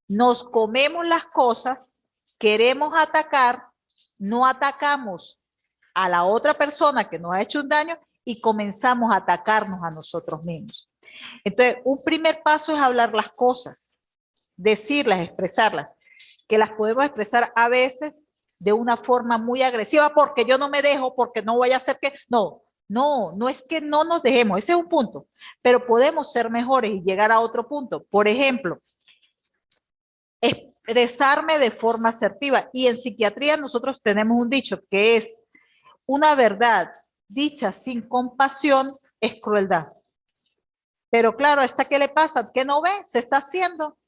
nos comemos las cosas, queremos atacar, no atacamos a la otra persona que nos ha hecho un daño y comenzamos a atacarnos a nosotros mismos. Entonces, un primer paso es hablar las cosas. decirlas, expresarlas, que las podemos expresar a veces de una forma muy agresiva, porque yo no me dejo, porque no voy a hacer que, no es que no nos dejemos, ese es un punto, pero podemos ser mejores y llegar a otro punto. Por ejemplo, expresarme de forma asertiva. Y en psiquiatría nosotros tenemos un dicho que es: una verdad dicha sin compasión es crueldad. Pero claro, ¿a esta qué le pasa? ¿Qué no ve? Se está haciendo.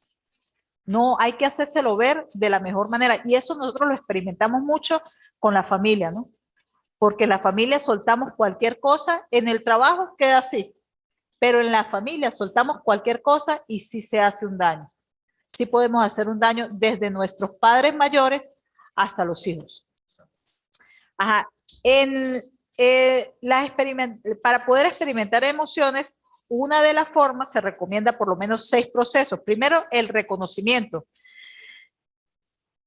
No, hay que hacérselo ver de la mejor manera. Y eso nosotros lo experimentamos mucho con la familia, ¿no? Porque en la familia soltamos cualquier cosa, en el trabajo queda así, pero en la familia soltamos cualquier cosa y sí se hace un daño. Sí podemos hacer un daño desde nuestros padres mayores hasta los hijos. Ajá. Para poder experimentar emociones, una de las formas se recomienda por lo menos 6 procesos. Primero, el reconocimiento.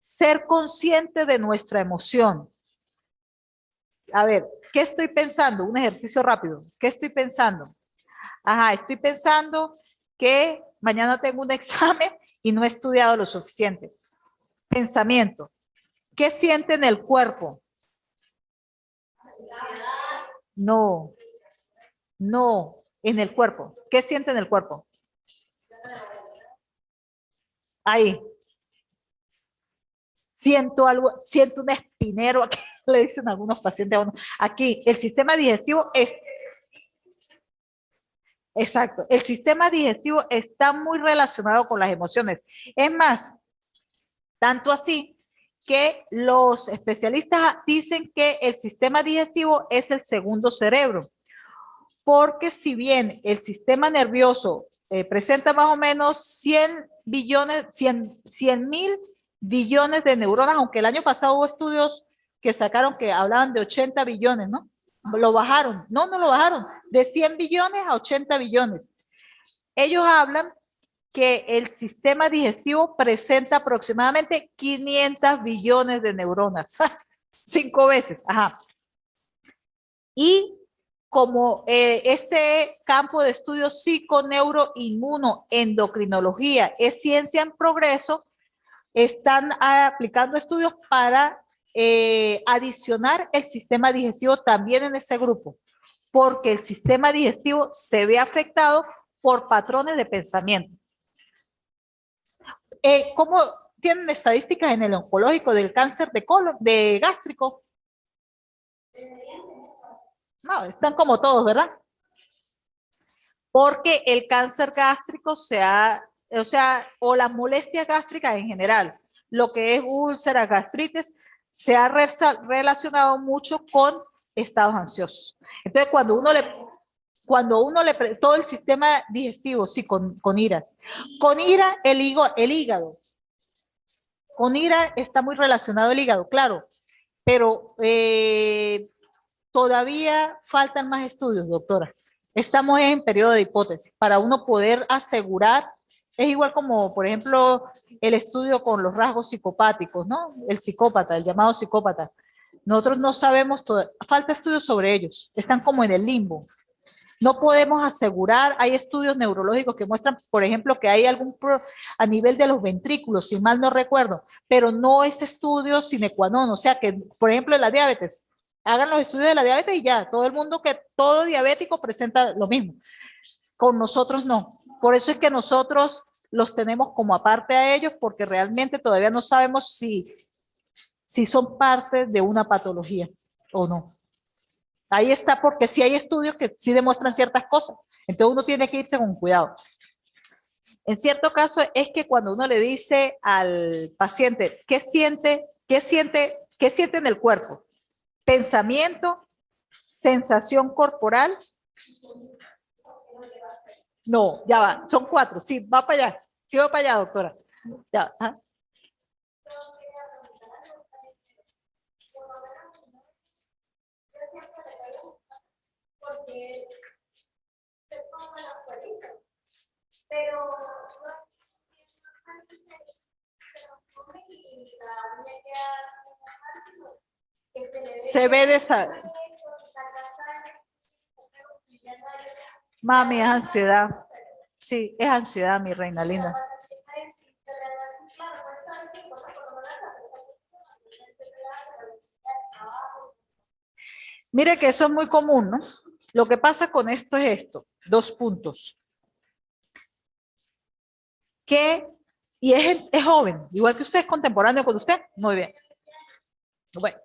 Ser consciente de nuestra emoción. A ver, ¿qué estoy pensando? Un ejercicio rápido. ¿Qué estoy pensando? Ajá, estoy pensando que mañana tengo un examen y no he estudiado lo suficiente. Pensamiento. ¿Qué siente en el cuerpo? No, en el cuerpo. ¿Qué siente en el cuerpo? Ahí. Siento algo, siento un espinero, aquí le dicen algunos pacientes a uno. Aquí, el sistema digestivo es... Exacto, el sistema digestivo está muy relacionado con las emociones. Es más, tanto así que los especialistas dicen que el sistema digestivo es el segundo cerebro, porque si bien el sistema nervioso presenta más o menos 100 mil billones de neuronas, aunque el año pasado hubo estudios que sacaron que hablaban de 80 billones, ¿no? Lo bajaron, no lo bajaron, de 100 billones a 80 billones. Ellos hablan que el sistema digestivo presenta aproximadamente 500 billones de neuronas, 5 veces, ajá. Y como este campo de estudio psiconeuroinmunoendocrinología es ciencia en progreso, están aplicando estudios para adicionar el sistema digestivo también en ese grupo, porque el sistema digestivo se ve afectado por patrones de pensamiento. ¿Cómo tienen estadísticas en el oncológico del cáncer de colon, de gástrico? No, están como todos, ¿verdad? Porque el cáncer gástrico o las molestias gástricas en general, lo que es úlceras, gastritis, se ha relacionado mucho con estados ansiosos. Entonces, cuando uno le todo el sistema digestivo, sí, con ira. Con ira, el hígado. Con ira está muy relacionado el hígado, claro, pero todavía faltan más estudios, doctora. Estamos en periodo de hipótesis para uno poder asegurar. Es igual como, por ejemplo, el estudio con los rasgos psicopáticos, ¿no? El psicópata, el llamado psicópata. Nosotros no sabemos, falta estudios sobre ellos, están como en el limbo. No podemos asegurar, hay estudios neurológicos que muestran, por ejemplo, que hay a nivel de los ventrículos, si mal no recuerdo, pero no es estudio sine qua non, o sea que, por ejemplo, en la diabetes, hagan los estudios de la diabetes y ya, todo diabético presenta lo mismo. Con nosotros no. Por eso es que nosotros los tenemos como aparte a ellos, porque realmente todavía no sabemos si son parte de una patología o no. Ahí está, porque sí hay estudios que sí demuestran ciertas cosas. Entonces uno tiene que irse con cuidado. En cierto caso es que cuando uno le dice al paciente, ¿qué siente en el cuerpo? Pensamiento, sensación corporal. No, ya va, son 4. Sí, va para allá. Sí, va para allá, doctora. Ya, ¿ah? Porque se toma la cuerita, pero se ve de esa. Mami, es ansiedad. Sí, es ansiedad, mi reina linda. Mire que eso es muy común, ¿no? Lo que pasa con esto es esto, 2 puntos. Y es joven, igual que usted, es contemporáneo con usted, muy bien. Bueno,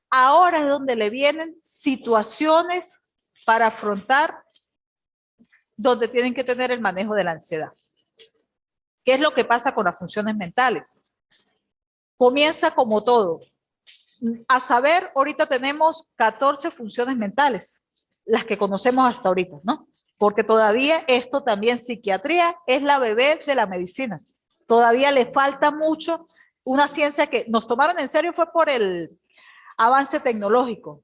ahora es donde le vienen situaciones para afrontar donde tienen que tener el manejo de la ansiedad. ¿Qué es lo que pasa con las funciones mentales? Comienza como todo. A saber, ahorita tenemos 14 funciones mentales, las que conocemos hasta ahorita, ¿no? Porque todavía esto también, psiquiatría, es la bebé de la medicina. Todavía le falta mucho, una ciencia que nos tomaron en serio fue por el avance tecnológico,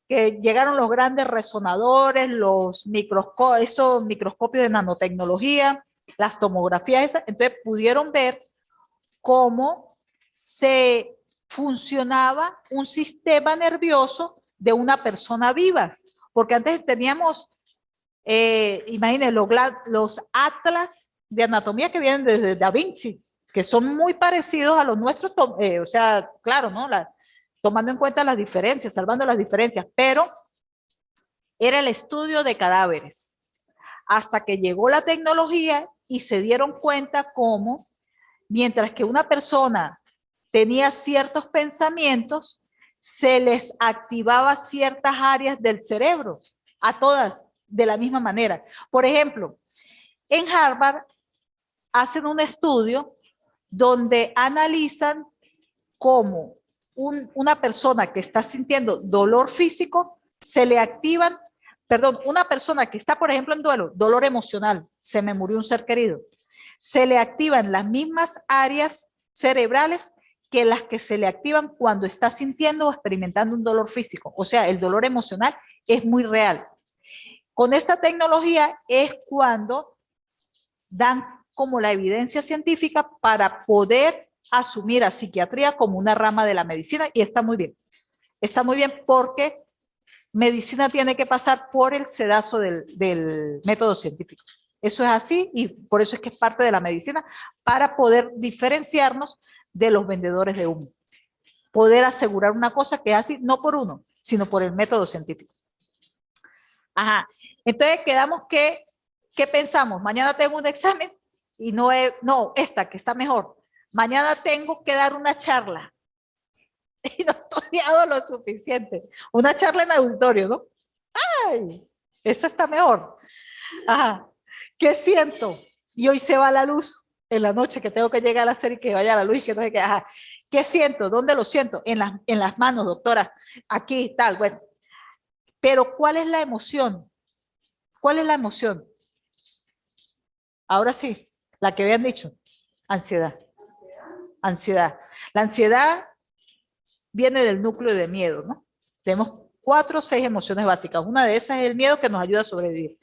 que llegaron los grandes resonadores, esos microscopios de nanotecnología, las tomografías esas, entonces pudieron ver cómo se funcionaba un sistema nervioso de una persona viva, porque antes teníamos, imagínense, los atlas de anatomía que vienen desde Da Vinci, que son muy parecidos a los nuestros, o sea, claro, ¿no? Tomando en cuenta las diferencias, salvando las diferencias, pero era el estudio de cadáveres, hasta que llegó la tecnología y se dieron cuenta cómo, mientras que una persona tenía ciertos pensamientos, se les activaba ciertas áreas del cerebro, a todas de la misma manera. Por ejemplo, en Harvard hacen un estudio donde analizan cómo una persona que está sintiendo dolor físico, se le activan, perdón, una persona que está, por ejemplo, en duelo, dolor emocional, se me murió un ser querido, se le activan las mismas áreas cerebrales que las que se le activan cuando está sintiendo o experimentando un dolor físico. O sea, el dolor emocional es muy real. Con esta tecnología es cuando dan como la evidencia científica para poder asumir a psiquiatría como una rama de la medicina, y está muy bien. Está muy bien porque medicina tiene que pasar por el sedazo del método científico. Eso es así y por eso es que es parte de la medicina, para poder diferenciarnos de los vendedores de humo. Poder asegurar una cosa que es así, no por uno, sino por el método científico. Ajá. Entonces quedamos que, ¿qué pensamos? Mañana tengo un examen y no, esta que está mejor. Mañana tengo que dar una charla y no he estudiado lo suficiente. Una charla en auditorio, ¿no? ¡Ay! Esa está mejor. Ajá. ¿Qué siento? Y hoy se va la luz en la noche, que tengo que llegar a hacer y que vaya la luz y que no sé qué. Ajá. ¿Qué siento? ¿Dónde lo siento? En las manos, doctora. Aquí, tal, bueno. Pero ¿cuál es la emoción? ¿Cuál es la emoción? Ahora sí, la que habían dicho. Ansiedad. Ansiedad. La ansiedad viene del núcleo de miedo, ¿no? Tenemos 4 o 6 emociones básicas. Una de esas es el miedo, que nos ayuda a sobrevivir.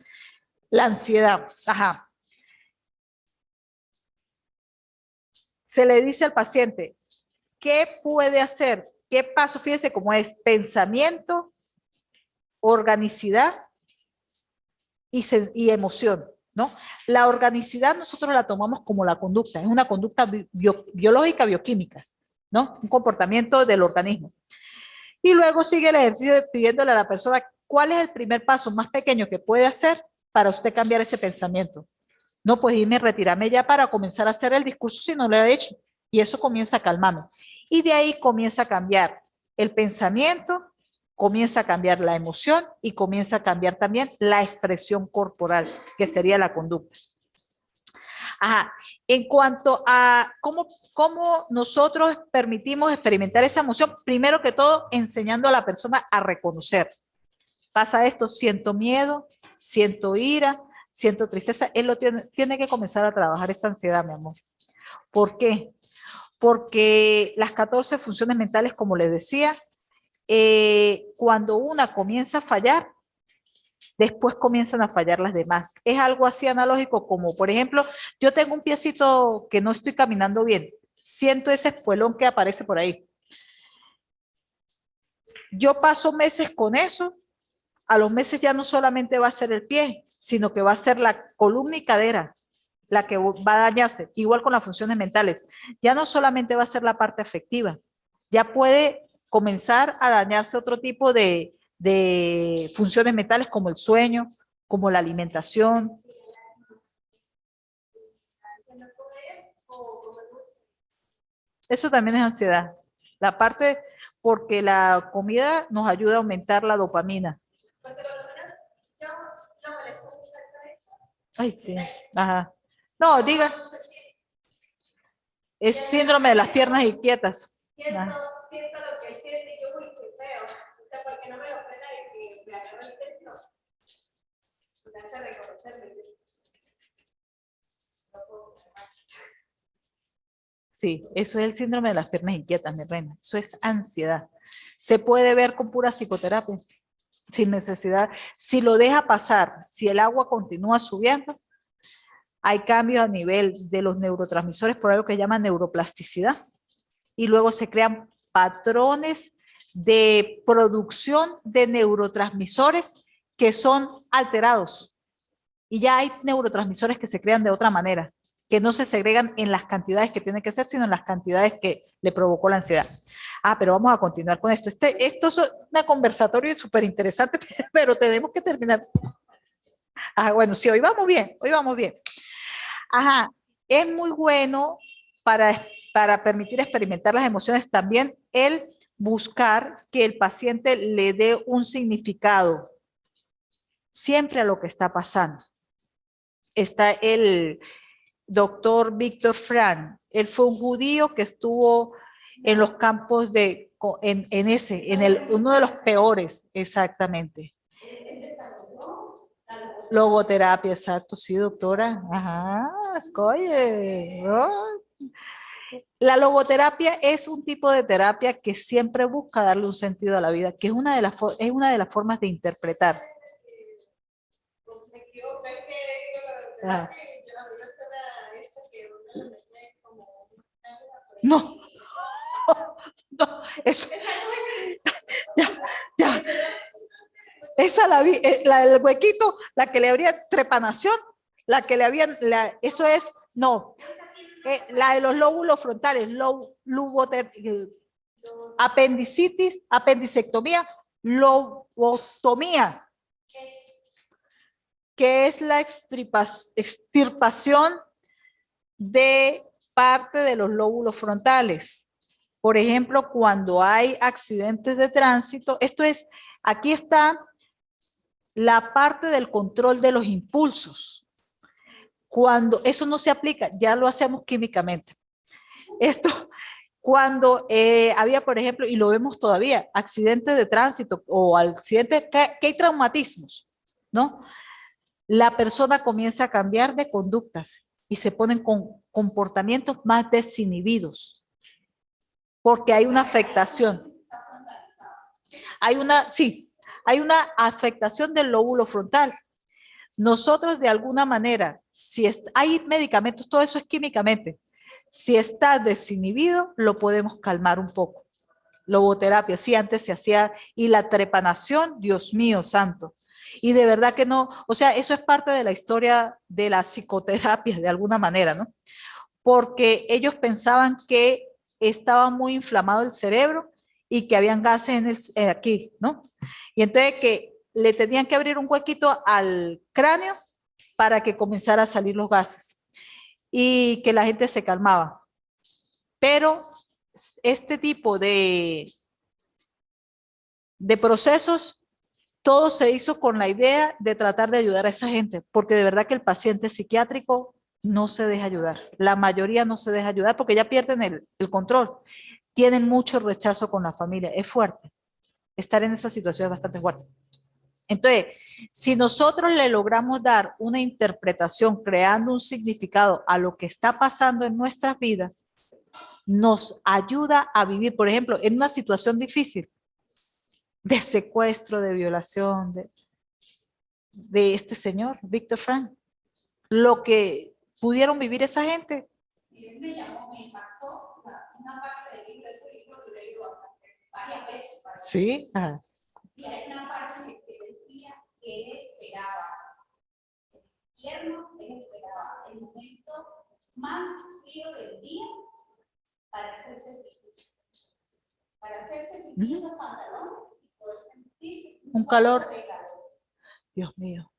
La ansiedad, ajá. Se le dice al paciente, ¿qué puede hacer? ¿Qué paso? Fíjese cómo es: pensamiento, organicidad y emoción, ¿no? La organicidad nosotros la tomamos como la conducta, es una conducta biológica, bioquímica, ¿no? Un comportamiento del organismo. Y luego sigue el ejercicio pidiéndole a la persona cuál es el primer paso más pequeño que puede hacer para usted cambiar ese pensamiento. No, pues irme, retirarme ya para comenzar a hacer el discurso si no lo he hecho. Y eso comienza a calmarme. Y de ahí comienza a cambiar el pensamiento, comienza a cambiar la emoción y comienza a cambiar también la expresión corporal, que sería la conducta. Ajá. En cuanto a cómo nosotros permitimos experimentar esa emoción, primero que todo, enseñando a la persona a reconocer. Pasa esto, siento miedo, siento ira, siento tristeza. Él tiene que comenzar a trabajar esa ansiedad, mi amor. ¿Por qué? Porque las 14 funciones mentales, como les decía, cuando una comienza a fallar, después comienzan a fallar las demás. Es algo así analógico como, por ejemplo, yo tengo un piecito que no estoy caminando bien. Siento ese espuelón que aparece por ahí. Yo paso meses con eso. A los meses ya no solamente va a ser el pie, sino que va a ser la columna y cadera. la que va a dañarse, igual con las funciones mentales. Ya no solamente va a ser la parte afectiva, ya puede comenzar a dañarse otro tipo de funciones mentales como el sueño, como la alimentación. Eso también es ansiedad. La parte, porque la comida nos ayuda a aumentar la dopamina. Ay, sí. Ajá. No, diga. Es síndrome de las piernas inquietas. Siento lo que él siente y yo, uy, qué feo. O sea, porque no me lo frena y que me agarro el texto. Me hace reconocerme. No puedo. Sí, eso es el síndrome de las piernas inquietas, mi reina. Eso es ansiedad. Se puede ver con pura psicoterapia, sin necesidad. Si lo deja pasar, si el agua continúa subiendo, hay cambios a nivel de los neurotransmisores por algo que llaman neuroplasticidad. Y luego se crean patrones de producción de neurotransmisores que son alterados. Y ya hay neurotransmisores que se crean de otra manera, que no se segregan en las cantidades que tiene que ser, sino en las cantidades que le provocó la ansiedad. Pero vamos a continuar con esto. Esto es un conversatorio súper interesante, pero tenemos que terminar. Bueno, sí, hoy vamos bien, hoy vamos bien. Es muy bueno para permitir experimentar las emociones también el buscar que el paciente le dé un significado siempre a lo que está pasando. Está el doctor Víctor Frank. Él fue un judío que estuvo en los campos uno de los peores, exactamente. Logoterapia, exacto, sí, doctora. Ajá, oye. La logoterapia es un tipo de terapia que siempre busca darle un sentido a la vida, que es una de las formas de interpretar. Ah. No, no, eso. Ya. Esa la del huequito, la que le habría trepanación, la que le habían, eso es, no, la de los lóbulos frontales, apendicitis, apendicectomía, lobotomía, que es la extirpación de parte de los lóbulos frontales. Por ejemplo, cuando hay accidentes de tránsito, aquí está la parte del control de los impulsos. Cuando eso no se aplica, ya lo hacemos químicamente. Cuando había, por ejemplo, y lo vemos todavía, accidentes de tránsito o accidentes que hay traumatismos, ¿no? La persona comienza a cambiar de conductas y se ponen con comportamientos más desinhibidos porque hay una afectación. Hay una afectación del lóbulo frontal. Nosotros de alguna manera, hay medicamentos, todo eso es químicamente. Si está desinhibido, lo podemos calmar un poco. Logoterapia, sí, antes se hacía, y la trepanación, Dios mío santo. Y de verdad que no, o sea, eso es parte de la historia de la psicoterapia, de alguna manera, ¿no? Porque ellos pensaban que estaba muy inflamado el cerebro y que habían gases aquí, ¿no? Y entonces que le tenían que abrir un huequito al cráneo para que comenzara a salir los gases y que la gente se calmaba. Pero este tipo de procesos, todo se hizo con la idea de tratar de ayudar a esa gente, porque de verdad que el paciente psiquiátrico no se deja ayudar. La mayoría no se deja ayudar porque ya pierden el control. Tienen mucho rechazo con la familia. Es fuerte. Estar en esa situación es bastante fuerte. Entonces, si nosotros le logramos dar una interpretación, creando un significado a lo que está pasando en nuestras vidas, nos ayuda a vivir, por ejemplo, en una situación difícil, de secuestro, de violación, de este señor, Víctor Frank. Lo que pudieron vivir esa gente. Y él me impactó una parte del libro, ese libro que lo he leído varias veces. Sí. Y hay una parte que decía que él esperaba invierno, él esperaba el momento más frío del día para hacerse el pipí. Para hacerse el pipí en los pantalones y poder sentir un calor. de calor. Dios mío.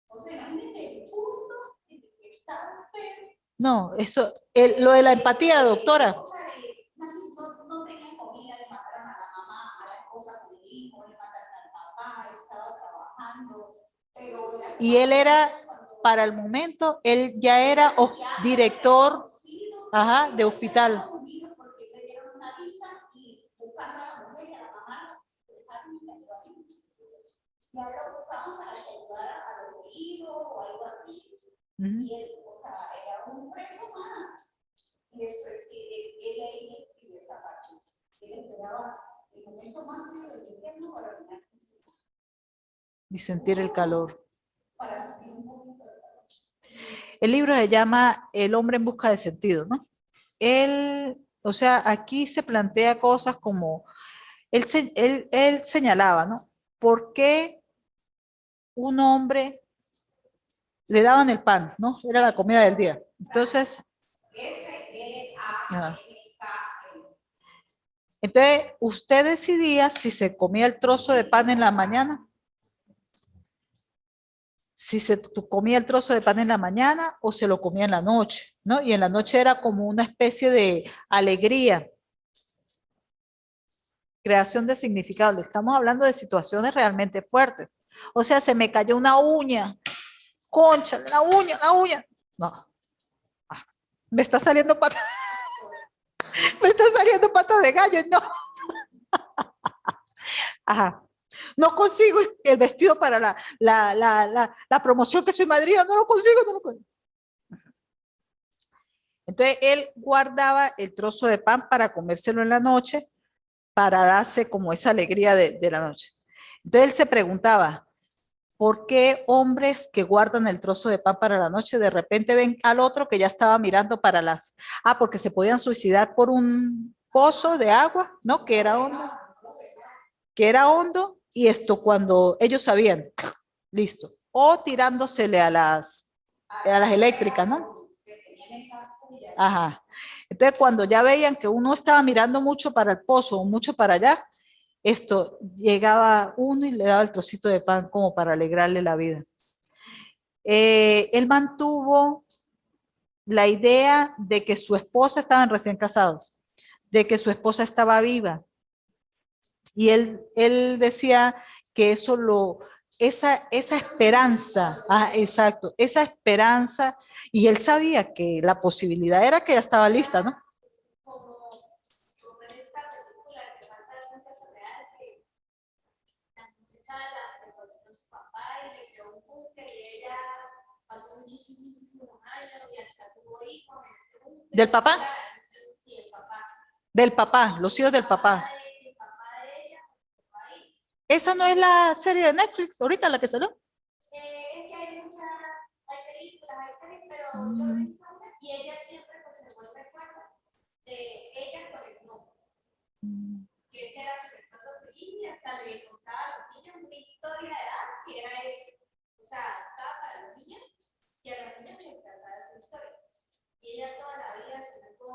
O sea, imagínense el punto en el que está usted. No, eso, lo de la empatía, doctora. O sea, no tenía comida, le mataron a la mamá, a la esposa con el hijo, le mataron al papá, estaba trabajando. Pero y él era, para el momento, él ya era director, ajá, de hospital. Porque le dieron una visa y buscando a la mujer y a la mamá, y ahora lo buscaban para ayudar a los heridos o algo así. Y él, o sea, era un preso más. Y eso es que él escribió esa parte. Él esperaba el momento más frío del invierno para bañarse en su casa. Y sentir el calor. Para sentir un poquito de calor. El libro se llama El hombre en busca de sentido, ¿no? Él, o sea, aquí se plantea cosas como, él señalaba, ¿no? ¿Por qué un hombre le daban el pan, ¿no? Era la comida del día. Entonces, entonces usted decidía si se comía el trozo de pan en la mañana, si se comía el trozo de pan en la mañana o se lo comía en la noche, ¿no? Y en la noche era como una especie de alegría, creación de significado. Le estamos hablando de situaciones realmente fuertes. O sea, se me cayó una uña, concha, la uña. No, me está saliendo pata, me está saliendo pata de gallo, no. Ajá. No consigo el vestido para la promoción que soy madrina, no lo consigo. Entonces él guardaba el trozo de pan para comérselo en la noche, para darse como esa alegría de la noche. Entonces él se preguntaba, ¿por qué hombres que guardan el trozo de pan para la noche de repente ven al otro que ya estaba mirando para las... Ah, porque se podían suicidar por un pozo de agua, ¿no? Que era hondo, y esto cuando ellos sabían, listo, o tirándosele a las eléctricas, ¿no? Ajá. Entonces cuando ya veían que uno estaba mirando mucho para el pozo o mucho para allá, esto llegaba uno y le daba el trocito de pan como para alegrarle la vida. Él mantuvo la idea de que su esposa, estaban recién casados, de que su esposa estaba viva. Y él decía que esa esperanza, exacto, esa esperanza, y él sabía que la posibilidad era que ya estaba lista, ¿no? Como en esta película que pasa en un caso real, que la muchacha se encontró con su papá y le creó un búnker y ella pasó muchísimos años y hasta tuvo hijos en ese búnker. ¿Del papá? Sí, el papá. Del papá, los hijos del papá. El papá de ella, ahí. ¿Esa no es la serie de Netflix, ahorita la que salió? Es que hay películas, hay series, pero yo pienso una, y ella siempre conservó el recuerdo de ella con el nombre. Que ese era su esposo y hasta le contaba a los niños una historia de edad que era eso. O sea, adaptada para los niños y a los niños les encantaba su historia. Y ella toda la vida supo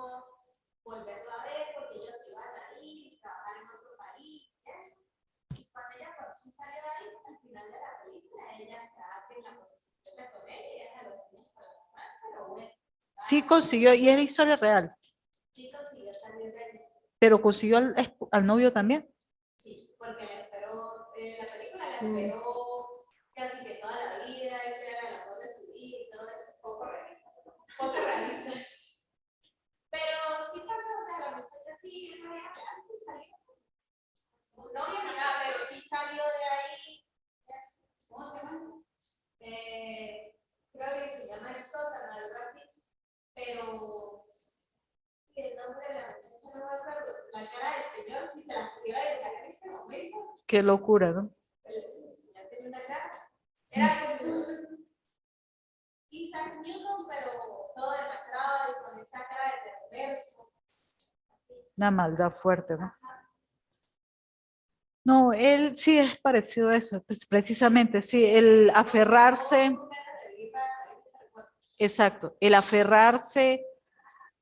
volverlo a ver porque ellos iban ahí, trabajar en otro país y eso. Y cuando ella por fin salió de ahí, al final de la película, ella estaba en la conversación con él y deja a los niños para jugar, pero bueno. Sí consiguió, y es de historia real. Sí consiguió salir de ahí. Pero consiguió al novio también. Sí, porque la esperó, la película la esperó casi que toda la vida, ese era el amor de su vida y todo eso, poco realista. Pero sí pasó, o sea, la muchacha sí, no había plan, sí salió. No había nada, pero sí salió de ahí. ¿Cómo se llama? Creo que se llama El Sótano, algo así. Pero el nombre de la muchacha no me acuerdo. La cara del señor, si se la pudiera dejar en ese momento. Qué locura, ¿no? El señor tenía una cara. Era como Isaac Newton, pero todo demacrado y con esa cara de perverso. Una maldad fuerte, ¿no? No, él sí es parecido a eso, pues precisamente, sí, el aferrarse. exacto, el aferrarse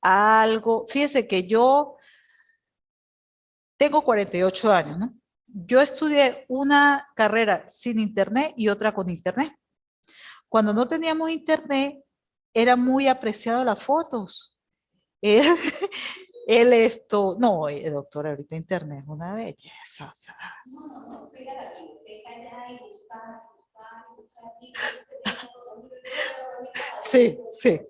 a algo. Fíjese que yo tengo 48 años, ¿no? Yo estudié una carrera sin internet y otra con internet. Cuando no teníamos internet, era muy apreciado las fotos. Él, no, doctora, ahorita internet es una belleza. O sea. No, espera, que usted calla y buscar, Sí, sí.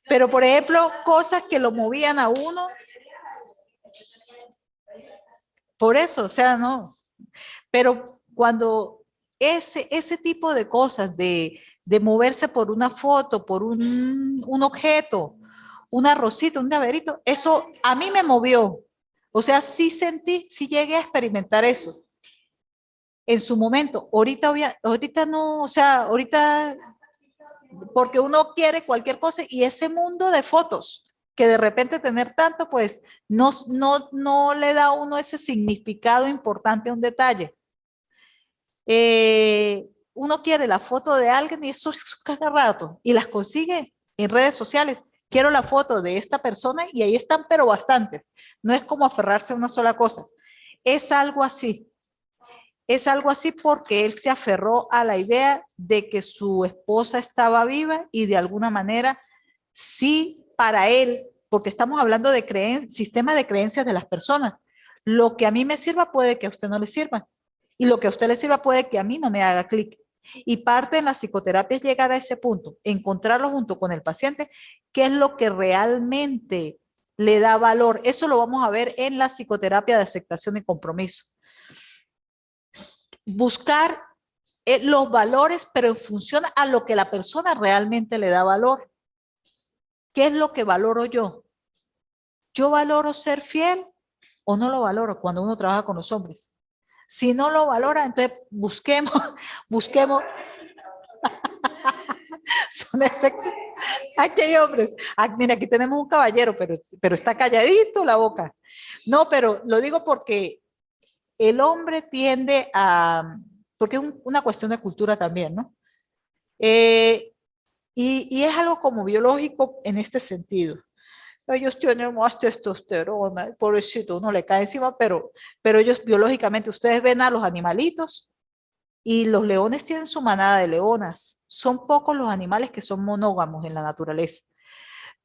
Pero, por ejemplo, cosas que lo movían a uno. Por eso, o sea, no. Pero cuando ese tipo de cosas, de moverse por una foto, por un objeto, un arrocito, un llaverito, eso a mí me movió. O sea, sí sentí, sí llegué a experimentar eso en su momento. Ahorita no, o sea, ahorita, porque uno quiere cualquier cosa y ese mundo de fotos, que de repente tener tanto, pues no le da a uno ese significado importante a un detalle. Uno quiere la foto de alguien y eso es cada rato y las consigue en redes sociales. Quiero la foto de esta persona y ahí están, pero bastantes. No es como aferrarse a una sola cosa. Es algo así. Es algo así porque él se aferró a la idea de que su esposa estaba viva y de alguna manera sí para él, porque estamos hablando de sistema de creencias de las personas. Lo que a mí me sirva puede que a usted no le sirva. Y lo que a usted le sirva puede que a mí no me haga clic. Y parte en la psicoterapia es llegar a ese punto, encontrarlo junto con el paciente, qué es lo que realmente le da valor. Eso lo vamos a ver en la psicoterapia de aceptación y compromiso. Buscar los valores, pero en función a lo que la persona realmente le da valor. ¿Qué es lo que valoro yo? ¿Yo valoro ser fiel o no lo valoro cuando uno trabaja con los hombres? Si no lo valora, entonces busquemos. Son aquí hay hombres. Mira, aquí tenemos un caballero, pero está calladito la boca. No, pero lo digo porque el hombre tiende a, porque es una cuestión de cultura también, ¿no? Y es algo como biológico en este sentido. Ellos tienen más testosterona, pobrecito, uno le cae encima, pero ellos biológicamente, ustedes ven a los animalitos y los leones tienen su manada de leonas. Son pocos los animales que son monógamos en la naturaleza.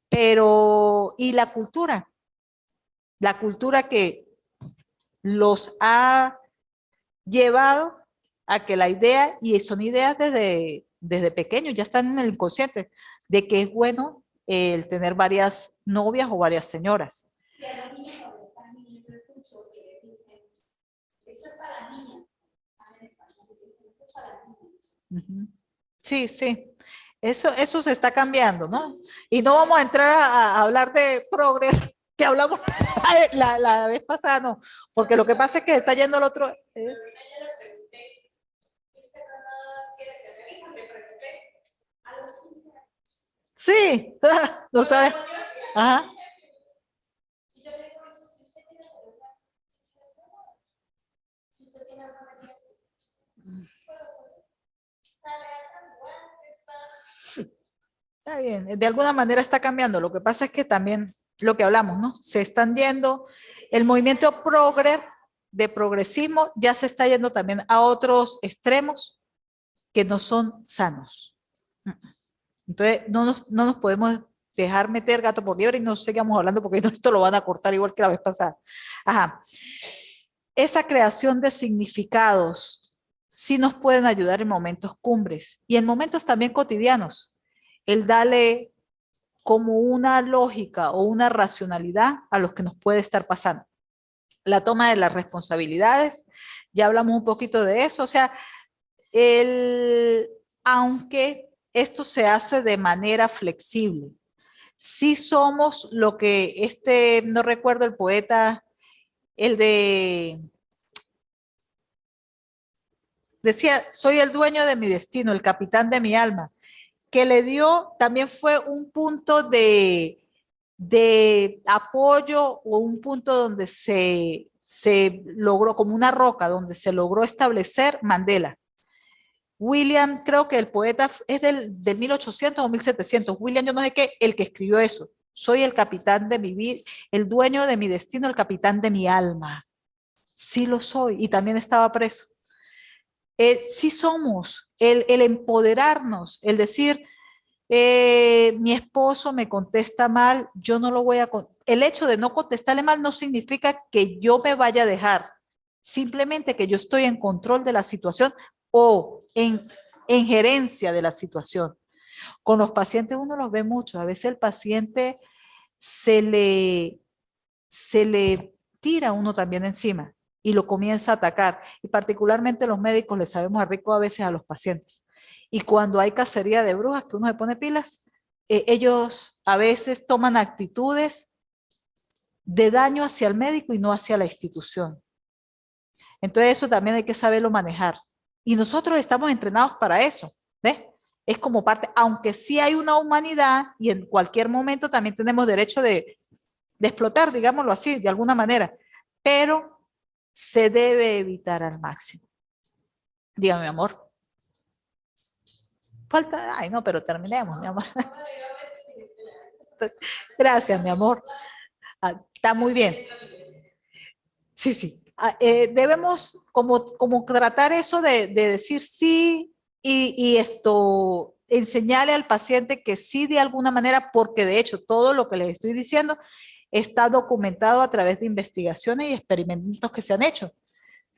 Y la cultura que los ha llevado a que la idea, y son ideas desde pequeños, ya están en el inconsciente, de que es bueno el tener varias novias o varias señoras. Y a los niños cuando están niños, yo escucho que les dicen, eso es para niñas. Eso es para niños. Sí, sí. Eso se está cambiando, ¿no? Y no vamos a entrar a hablar de progreso, que hablamos la vez pasada, no, porque lo que pasa es que está yendo el otro. Sí, no sabes. Ajá. Está bien, de alguna manera está cambiando. Lo que pasa es que también lo que hablamos, ¿no? Se están yendo, el movimiento de progresismo ya se está yendo también a otros extremos que no son sanos. Entonces, no nos podemos dejar meter gato por liebre y no seguimos hablando porque esto lo van a cortar igual que la vez pasada. Ajá. Esa creación de significados sí nos pueden ayudar en momentos cumbres y en momentos también cotidianos. El darle como una lógica o una racionalidad a lo que nos puede estar pasando. La toma de las responsabilidades, ya hablamos un poquito de eso, o sea, aunque esto se hace de manera flexible, sí somos lo que no recuerdo el poeta, decía, soy el dueño de mi destino, el capitán de mi alma, que le dio, también fue un punto de apoyo o un punto donde se logró, como una roca, donde se logró establecer Mandela. William, creo que el poeta es del 1800 o 1700. William, yo no sé qué, el que escribió eso. Soy el capitán de mi vida, el dueño de mi destino, el capitán de mi alma. Sí lo soy y también estaba preso. Sí somos, el empoderarnos, el decir, mi esposo me contesta mal, yo no lo voy a... El hecho de no contestarle mal no significa que yo me vaya a dejar, simplemente que yo estoy en control de la situación o en gerencia de la situación. Con los pacientes uno los ve mucho, a veces el paciente se le tira a uno también encima y lo comienza a atacar. Y particularmente los médicos les sabemos a rico a veces a los pacientes. Y cuando hay cacería de brujas, que uno se pone pilas, ellos a veces toman actitudes de daño hacia el médico y no hacia la institución. Entonces eso también hay que saberlo manejar. Y nosotros estamos entrenados para eso, ¿ves? Es como parte, aunque sí hay una humanidad y en cualquier momento también tenemos derecho de explotar, digámoslo así, de alguna manera, pero se debe evitar al máximo. Dígame, mi amor. Falta, ay no, pero terminemos, mi amor. Gracias, mi amor. Está muy bien. Sí, sí. Debemos como tratar eso de decir sí y esto, enseñarle al paciente que sí de alguna manera, porque de hecho todo lo que les estoy diciendo está documentado a través de investigaciones y experimentos que se han hecho.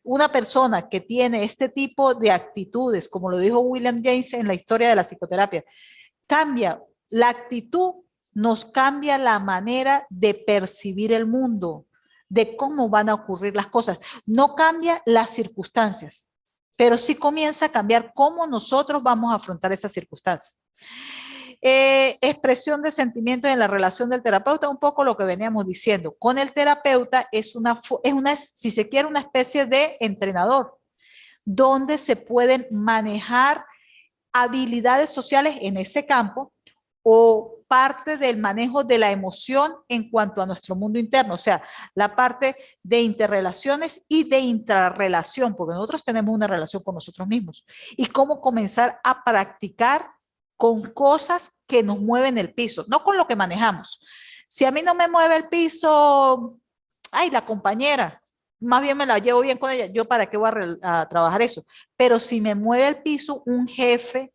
Una persona que tiene este tipo de actitudes, como lo dijo William James en la historia de la psicoterapia, cambia la actitud, nos cambia la manera de percibir el mundo, de cómo van a ocurrir las cosas. No cambia las circunstancias, pero sí comienza a cambiar cómo nosotros vamos a afrontar esas circunstancias. Expresión de sentimientos en la relación del terapeuta, un poco lo que veníamos diciendo. Con el terapeuta es una, si se quiere, una especie de entrenador, donde se pueden manejar habilidades sociales en ese campo o parte del manejo de la emoción en cuanto a nuestro mundo interno, o sea, la parte de interrelaciones y de intrarrelación, porque nosotros tenemos una relación con nosotros mismos, y cómo comenzar a practicar con cosas que nos mueven el piso, no con lo que manejamos. Si a mí no me mueve el piso, ay, la compañera, más bien me la llevo bien con ella, yo para qué voy a trabajar eso. Pero si me mueve el piso un jefe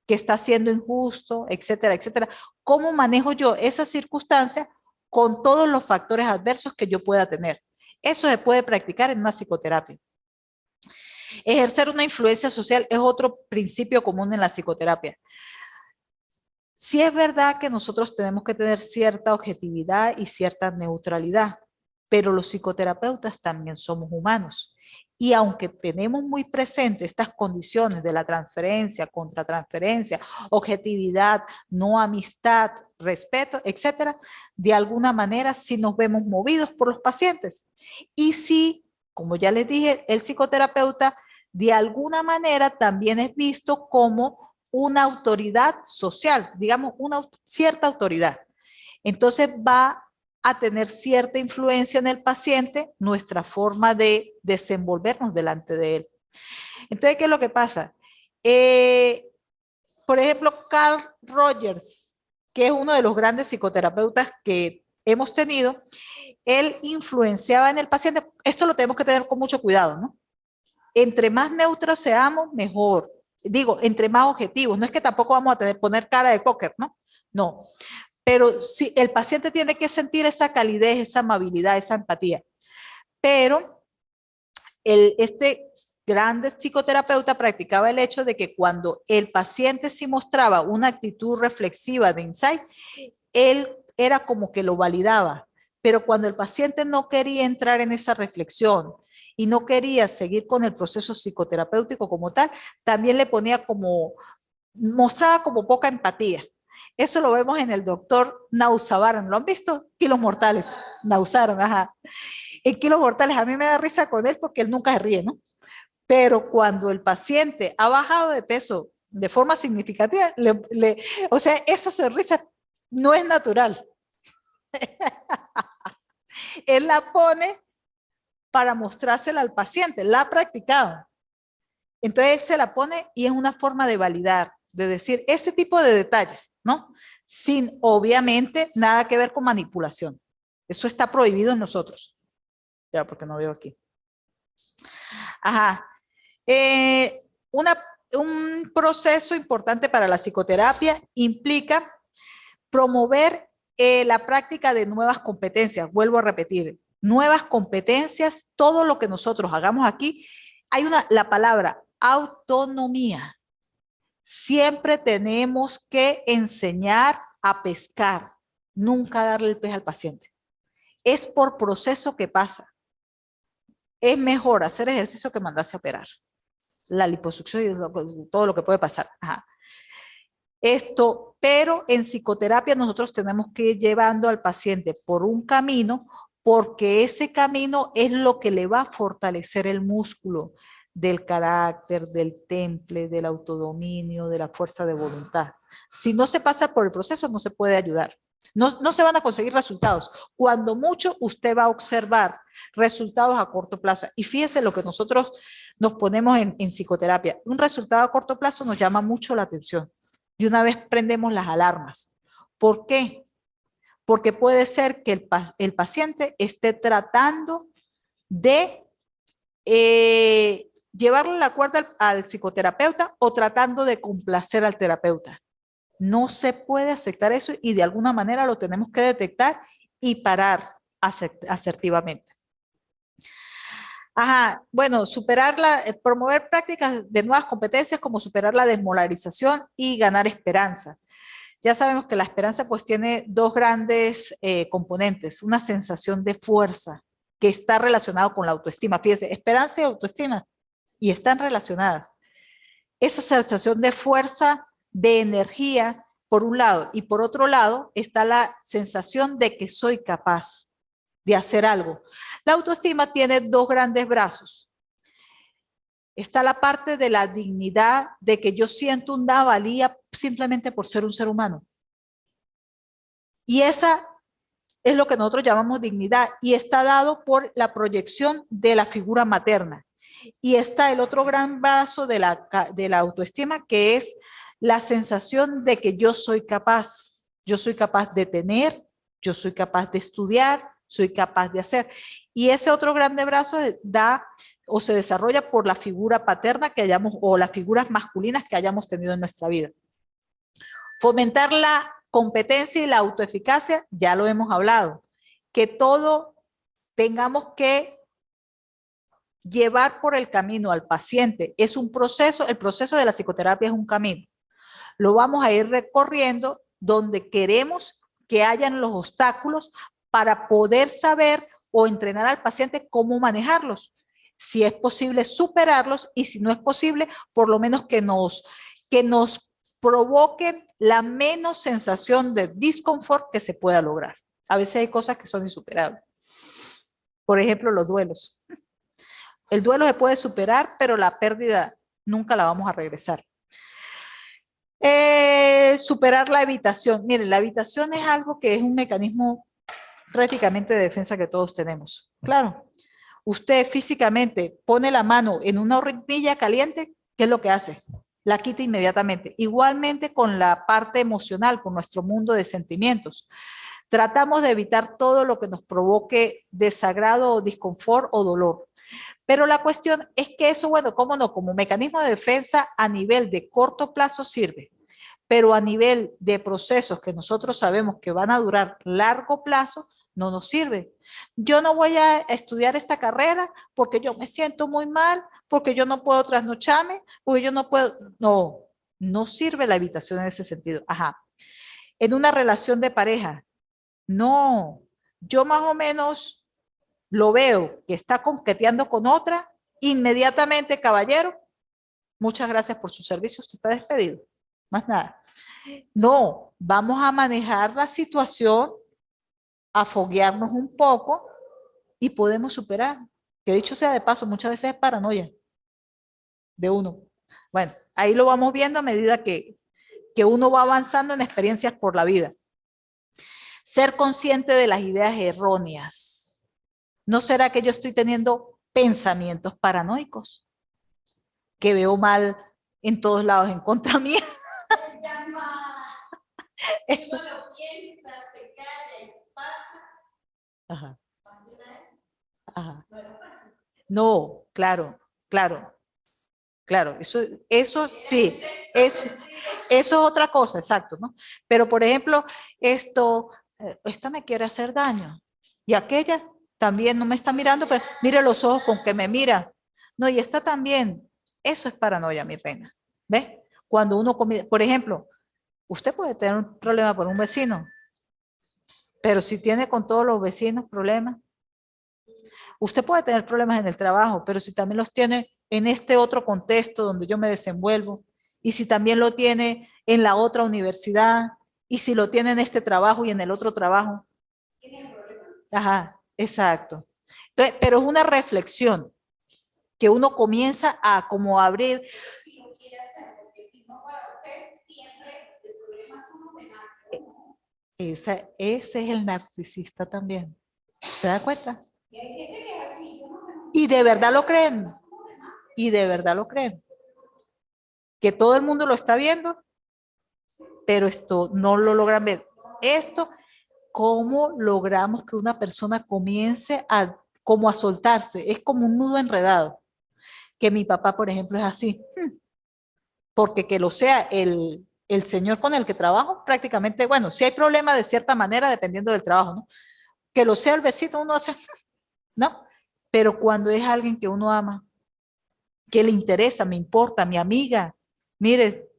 que está siendo injusto, etcétera, etcétera, ¿cómo manejo yo esa circunstancia con todos los factores adversos que yo pueda tener? Eso se puede practicar en una psicoterapia. Ejercer una influencia social es otro principio común en la psicoterapia. Sí es verdad que nosotros tenemos que tener cierta objetividad y cierta neutralidad, pero los psicoterapeutas también somos humanos. Y aunque tenemos muy presente estas condiciones de la transferencia, contratransferencia, objetividad, no amistad, respeto, etcétera, de alguna manera sí nos vemos movidos por los pacientes. Y sí, como ya les dije, el psicoterapeuta de alguna manera también es visto como una autoridad social, digamos, una cierta autoridad. Entonces va a tener cierta influencia en el paciente nuestra forma de desenvolvernos delante de él. Entonces, ¿qué es lo que pasa? Por ejemplo, Carl Rogers, que es uno de los grandes psicoterapeutas que hemos tenido, él influenciaba en el paciente. Esto lo tenemos que tener con mucho cuidado, ¿no? Entre más neutros seamos, mejor. Digo, entre más objetivos. No es que tampoco vamos a poner cara de póker, ¿no? No. Pero sí, el paciente tiene que sentir esa calidez, esa amabilidad, esa empatía. Pero este grande psicoterapeuta practicaba el hecho de que cuando el paciente sí mostraba una actitud reflexiva de insight, él era como que lo validaba. Pero cuando el paciente no quería entrar en esa reflexión y no quería seguir con el proceso psicoterapéutico como tal, también le ponía como, mostraba como poca empatía. Eso lo vemos en el doctor Nausabaran. ¿Lo han visto? Kilos Mortales. Nausaran, ajá. En Kilos Mortales, a mí me da risa con él porque él nunca se ríe, ¿no? Pero cuando el paciente ha bajado de peso de forma significativa, o sea, esa sonrisa no es natural. Él la pone para mostrársela al paciente, la ha practicado. Entonces él se la pone y es una forma de validar, de decir ese tipo de detalles, ¿no? Sin, obviamente, nada que ver con manipulación. Eso está prohibido en nosotros. Ya, porque no veo aquí. Ajá. Un proceso importante para la psicoterapia implica promover la práctica de nuevas competencias. Vuelvo a repetir, nuevas competencias, todo lo que nosotros hagamos aquí, hay la palabra autonomía. Siempre tenemos que enseñar a pescar, nunca darle el pez al paciente. Es por proceso que pasa. Es mejor hacer ejercicio que mandarse a operar. La liposucción y todo lo que puede pasar. Ajá. Pero en psicoterapia nosotros tenemos que ir llevando al paciente por un camino, porque ese camino es lo que le va a fortalecer el músculo del carácter, del temple, del autodominio, de la fuerza de voluntad. Si no se pasa por el proceso, no se puede ayudar. No se van a conseguir resultados. Cuando mucho, usted va a observar resultados a corto plazo. Y fíjese lo que nosotros nos ponemos en psicoterapia. Un resultado a corto plazo nos llama mucho la atención. De una vez prendemos las alarmas. ¿Por qué? Porque puede ser que el paciente esté tratando de llevarle la cuerda al psicoterapeuta o tratando de complacer al terapeuta. No se puede aceptar eso y de alguna manera lo tenemos que detectar y parar asertivamente. Ajá, bueno, promover prácticas de nuevas competencias como superar la desmoralización y ganar esperanza. Ya sabemos que la esperanza pues tiene dos grandes componentes, una sensación de fuerza que está relacionado con la autoestima. Fíjese, esperanza y autoestima, y están relacionadas. Esa sensación de fuerza, de energía, por un lado, y por otro lado está la sensación de que soy capaz de hacer algo. La autoestima tiene dos grandes brazos. Está la parte de la dignidad, de que yo siento una valía simplemente por ser un ser humano. Y esa es lo que nosotros llamamos dignidad y está dado por la proyección de la figura materna. Y está el otro gran brazo de la autoestima, que es la sensación de que yo soy capaz de tener, yo soy capaz de estudiar, soy capaz de hacer. Y ese otro grande brazo da o se desarrolla por la figura paterna que hayamos, o las figuras masculinas que hayamos tenido en nuestra vida. Fomentar la competencia y la autoeficacia, ya lo hemos hablado, que todo tengamos que llevar por el camino al paciente. Es un proceso, el proceso de la psicoterapia es un camino. Lo vamos a ir recorriendo donde queremos que hayan los obstáculos para poder saber o entrenar al paciente cómo manejarlos. Si es posible superarlos y si no es posible, por lo menos que nos provoquen la menos sensación de disconfort que se pueda lograr. A veces hay cosas que son insuperables. Por ejemplo, los duelos. El duelo se puede superar, pero la pérdida nunca la vamos a regresar. Superar la evitación. Miren, la evitación es algo que es un mecanismo prácticamente de defensa que todos tenemos. Claro, usted físicamente pone la mano en una hornilla caliente, ¿qué es lo que hace? La quita inmediatamente. Igualmente con la parte emocional, con nuestro mundo de sentimientos. Tratamos de evitar todo lo que nos provoque desagrado o disconfort o dolor. Pero la cuestión es que eso, bueno, cómo no, como mecanismo de defensa a nivel de corto plazo sirve, pero a nivel de procesos que nosotros sabemos que van a durar largo plazo, no nos sirve. Yo no voy a estudiar esta carrera porque yo me siento muy mal, porque yo no puedo trasnocharme, porque yo no puedo, no sirve la evitación en ese sentido. Ajá. En una relación de pareja, no, yo más o menos lo veo que está coqueteando con otra, inmediatamente, caballero, muchas gracias por su servicio, usted está despedido. Más nada. No, vamos a manejar la situación, a foguearnos un poco y podemos superar. Que dicho sea de paso, muchas veces es paranoia de uno. Bueno, ahí lo vamos viendo a medida que uno va avanzando en experiencias por la vida. Ser consciente de las ideas erróneas. ¿No será que yo estoy teniendo pensamientos paranoicos? que veo mal en todos lados en contra mía. Eso. Si uno lo piensa, se calla y pasa. Ajá. Cuando una vez, Ajá. no lo pasa. No, claro, claro, claro. Eso sí, eso es otra cosa, exacto, ¿no? Pero, por ejemplo, esta me quiere hacer daño y aquella también no me está mirando, pero mire los ojos con que me mira. No, y esta también. Eso es paranoia, mi reina. ¿Ves? Cuando uno comienza, por ejemplo, usted puede tener un problema por un vecino, pero si tiene con todos los vecinos problemas, usted puede tener problemas en el trabajo, pero si también los tiene en este otro contexto donde yo me desenvuelvo, y si también lo tiene en la otra universidad, y si lo tiene en este trabajo y en el otro trabajo. Ajá, exacto. Entonces, pero es una reflexión que uno comienza a como abrir. Si lo quiere hacer, porque si no para usted siempre el problema son los demás. Ese es el narcisista también. ¿Se da cuenta? Y hay gente que es así, y de verdad lo creen. Y de verdad lo creen. Que todo el mundo lo está viendo, pero esto no lo logran ver. Esto, ¿cómo logramos que una persona comience como a soltarse? Es como un nudo enredado. Que mi papá, por ejemplo, es así. Porque que lo sea el señor con el que trabajo, prácticamente, bueno, si hay problema de cierta manera, dependiendo del trabajo, ¿no? Que lo sea el vecino, uno hace, ¿no? Pero cuando es alguien que uno ama, que le interesa, me importa, mi amiga, mire,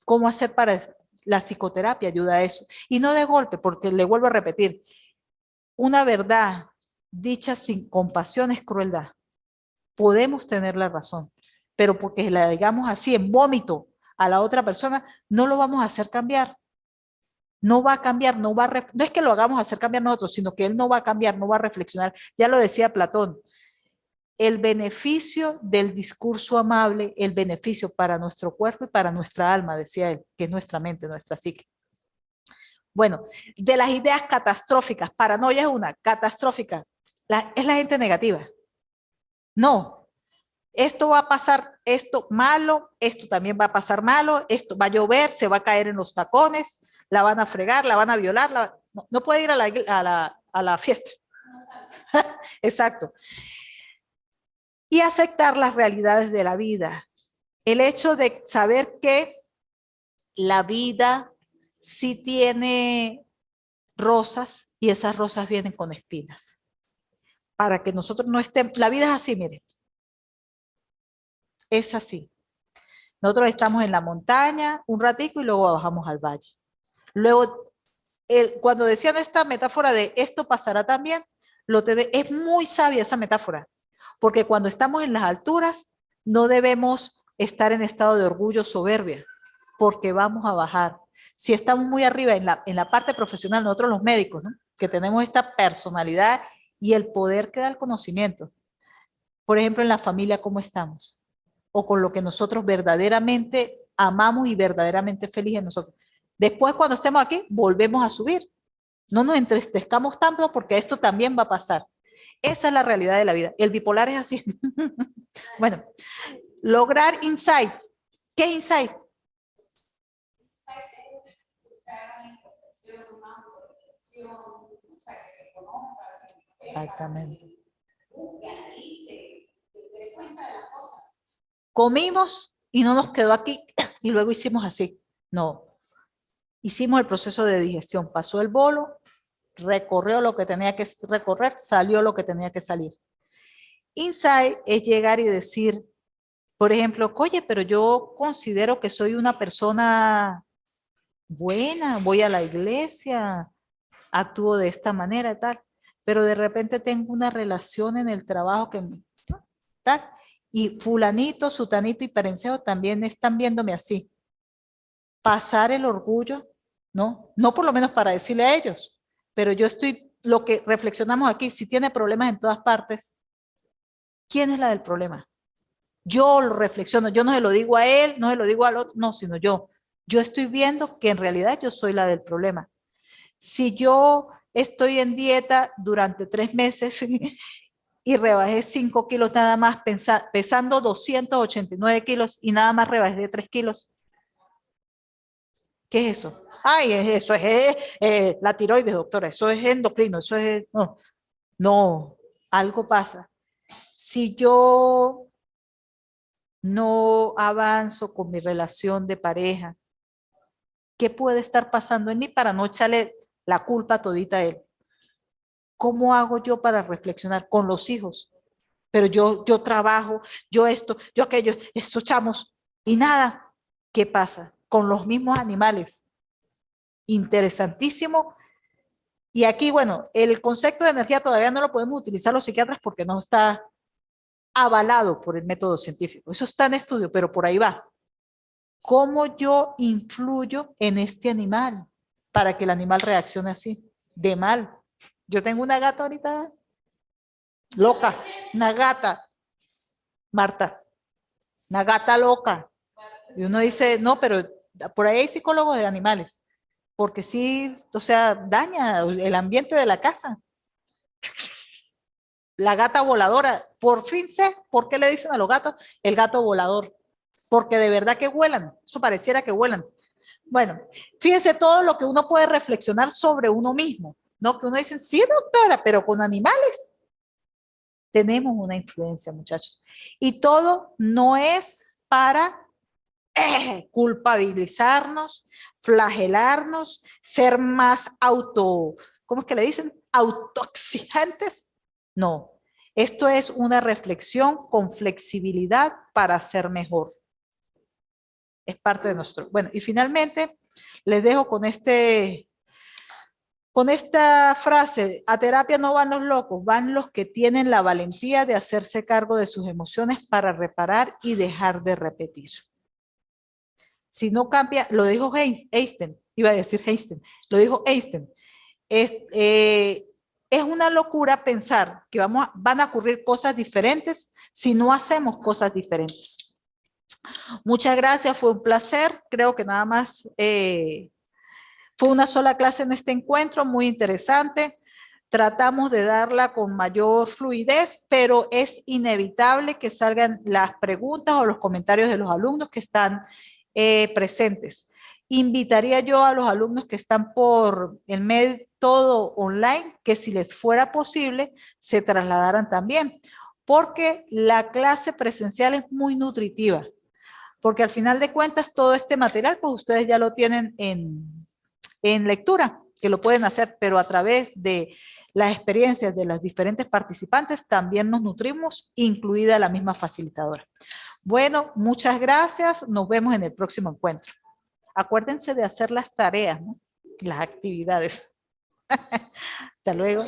¿cómo hacer para la psicoterapia? Ayuda a eso. Y no de golpe, porque le vuelvo a repetir, una verdad dicha sin compasión es crueldad. Podemos tener la razón, pero porque la digamos así en vómito a la otra persona, no lo vamos a hacer cambiar. No va a cambiar, no es que lo hagamos hacer cambiar nosotros, sino que él no va a cambiar, no va a reflexionar. Ya lo decía Platón, el beneficio del discurso amable, el beneficio para nuestro cuerpo y para nuestra alma, decía él, que es nuestra mente, nuestra psique. Bueno, de las ideas catastróficas, paranoia es una, catastrófica, es la gente negativa. No, esto va a pasar, esto malo, esto también va a pasar malo, esto va a llover, se va a caer en los tacones, la van a fregar, la van a violar, no puede ir a la fiesta. Exacto. Y aceptar las realidades de la vida. El hecho de saber que la vida sí tiene rosas y esas rosas vienen con espinas. Para que nosotros no estemos, la vida es así, miren. Es así. Nosotros estamos en la montaña un ratico y luego bajamos al valle. Luego, cuando decían esta metáfora de esto pasará también, es muy sabia esa metáfora, porque cuando estamos en las alturas no debemos estar en estado de orgullo, soberbia, porque vamos a bajar. Si estamos muy arriba en la parte profesional, nosotros los médicos, ¿no? Que tenemos esta personalidad y el poder que da el conocimiento. Por ejemplo, en la familia, ¿cómo estamos? O con lo que nosotros verdaderamente amamos y verdaderamente felices en nosotros. Después, cuando estemos aquí, volvemos a subir. No nos entristezcamos tanto porque esto también va a pasar. Esa es la realidad de la vida. El bipolar es así. Bueno, lograr insight. ¿Qué es insight? Exactamente. Comimos y no nos quedó aquí y luego hicimos así. No. Hicimos el proceso de digestión. Pasó el bolo, recorrió lo que tenía que recorrer, salió lo que tenía que salir. Insight es llegar y decir, por ejemplo, oye, pero yo considero que soy una persona buena, voy a la iglesia, actúo de esta manera, tal, pero de repente tengo una relación en el trabajo que tal, y fulanito, sutanito y perencejo también están viéndome así. Pasar el orgullo, ¿no? No por lo menos para decirle a ellos, pero yo estoy, lo que reflexionamos aquí, si tiene problemas en todas partes, ¿quién es la del problema? Yo lo reflexiono, yo no se lo digo a él, no se lo digo al otro, no, sino yo. Yo estoy viendo que en realidad yo soy la del problema. Si yo estoy en dieta durante 3 meses y rebajé 5 kilos nada más, pesando 289 kilos y nada más rebajé 3 kilos. ¿Qué es eso? Ay, eso es la tiroides, doctora, eso es endocrino, eso es... No, no, algo pasa. Si yo no avanzo con mi relación de pareja, ¿qué puede estar pasando en mí para no echarle la culpa todita a él? ¿Cómo hago yo para reflexionar con los hijos? Pero yo trabajo, yo esto, yo aquello, estos chamos, y nada. ¿Qué pasa? Con los mismos animales. Interesantísimo. Y aquí, bueno, el concepto de energía todavía no lo podemos utilizar los psiquiatras porque no está avalado por el método científico. Eso está en estudio, pero por ahí va. ¿Cómo yo influyo en este animal para que el animal reaccione así? De mal. Yo tengo una gata ahorita loca, una gata, Marta, una gata loca. Y uno dice, no, pero por ahí hay psicólogos de animales, porque sí, o sea, daña el ambiente de la casa. La gata voladora, por fin sé por qué le dicen a los gatos el gato volador, porque de verdad que vuelan, eso pareciera que vuelan. Bueno, fíjense todo lo que uno puede reflexionar sobre uno mismo, ¿no? Que uno dice, sí, doctora, pero con animales tenemos una influencia, muchachos. Y todo no es para culpabilizarnos, flagelarnos, ser más ¿cómo es que le dicen? Autoexigentes. No, esto es una reflexión con flexibilidad para ser mejor. Es parte de nuestro. Bueno, y finalmente les dejo con esta frase: a terapia no van los locos, van los que tienen la valentía de hacerse cargo de sus emociones para reparar y dejar de repetir. Si no cambia, lo dijo Einstein, iba a decir Einstein, lo dijo Einstein. Es una locura pensar que van a ocurrir cosas diferentes si no hacemos cosas diferentes. Muchas gracias, fue un placer. Creo que nada más fue una sola clase en este encuentro, muy interesante. Tratamos de darla con mayor fluidez, pero es inevitable que salgan las preguntas o los comentarios de los alumnos que están presentes. Invitaría yo a los alumnos que están por el método online que si les fuera posible se trasladaran también, porque la clase presencial es muy nutritiva, porque al final de cuentas todo este material pues ustedes ya lo tienen en lectura, que lo pueden hacer, pero a través de las experiencias de las diferentes participantes también nos nutrimos, incluida la misma facilitadora. Bueno, muchas gracias. Nos vemos en el próximo encuentro. Acuérdense de hacer las tareas, ¿no? Las actividades. Hasta luego.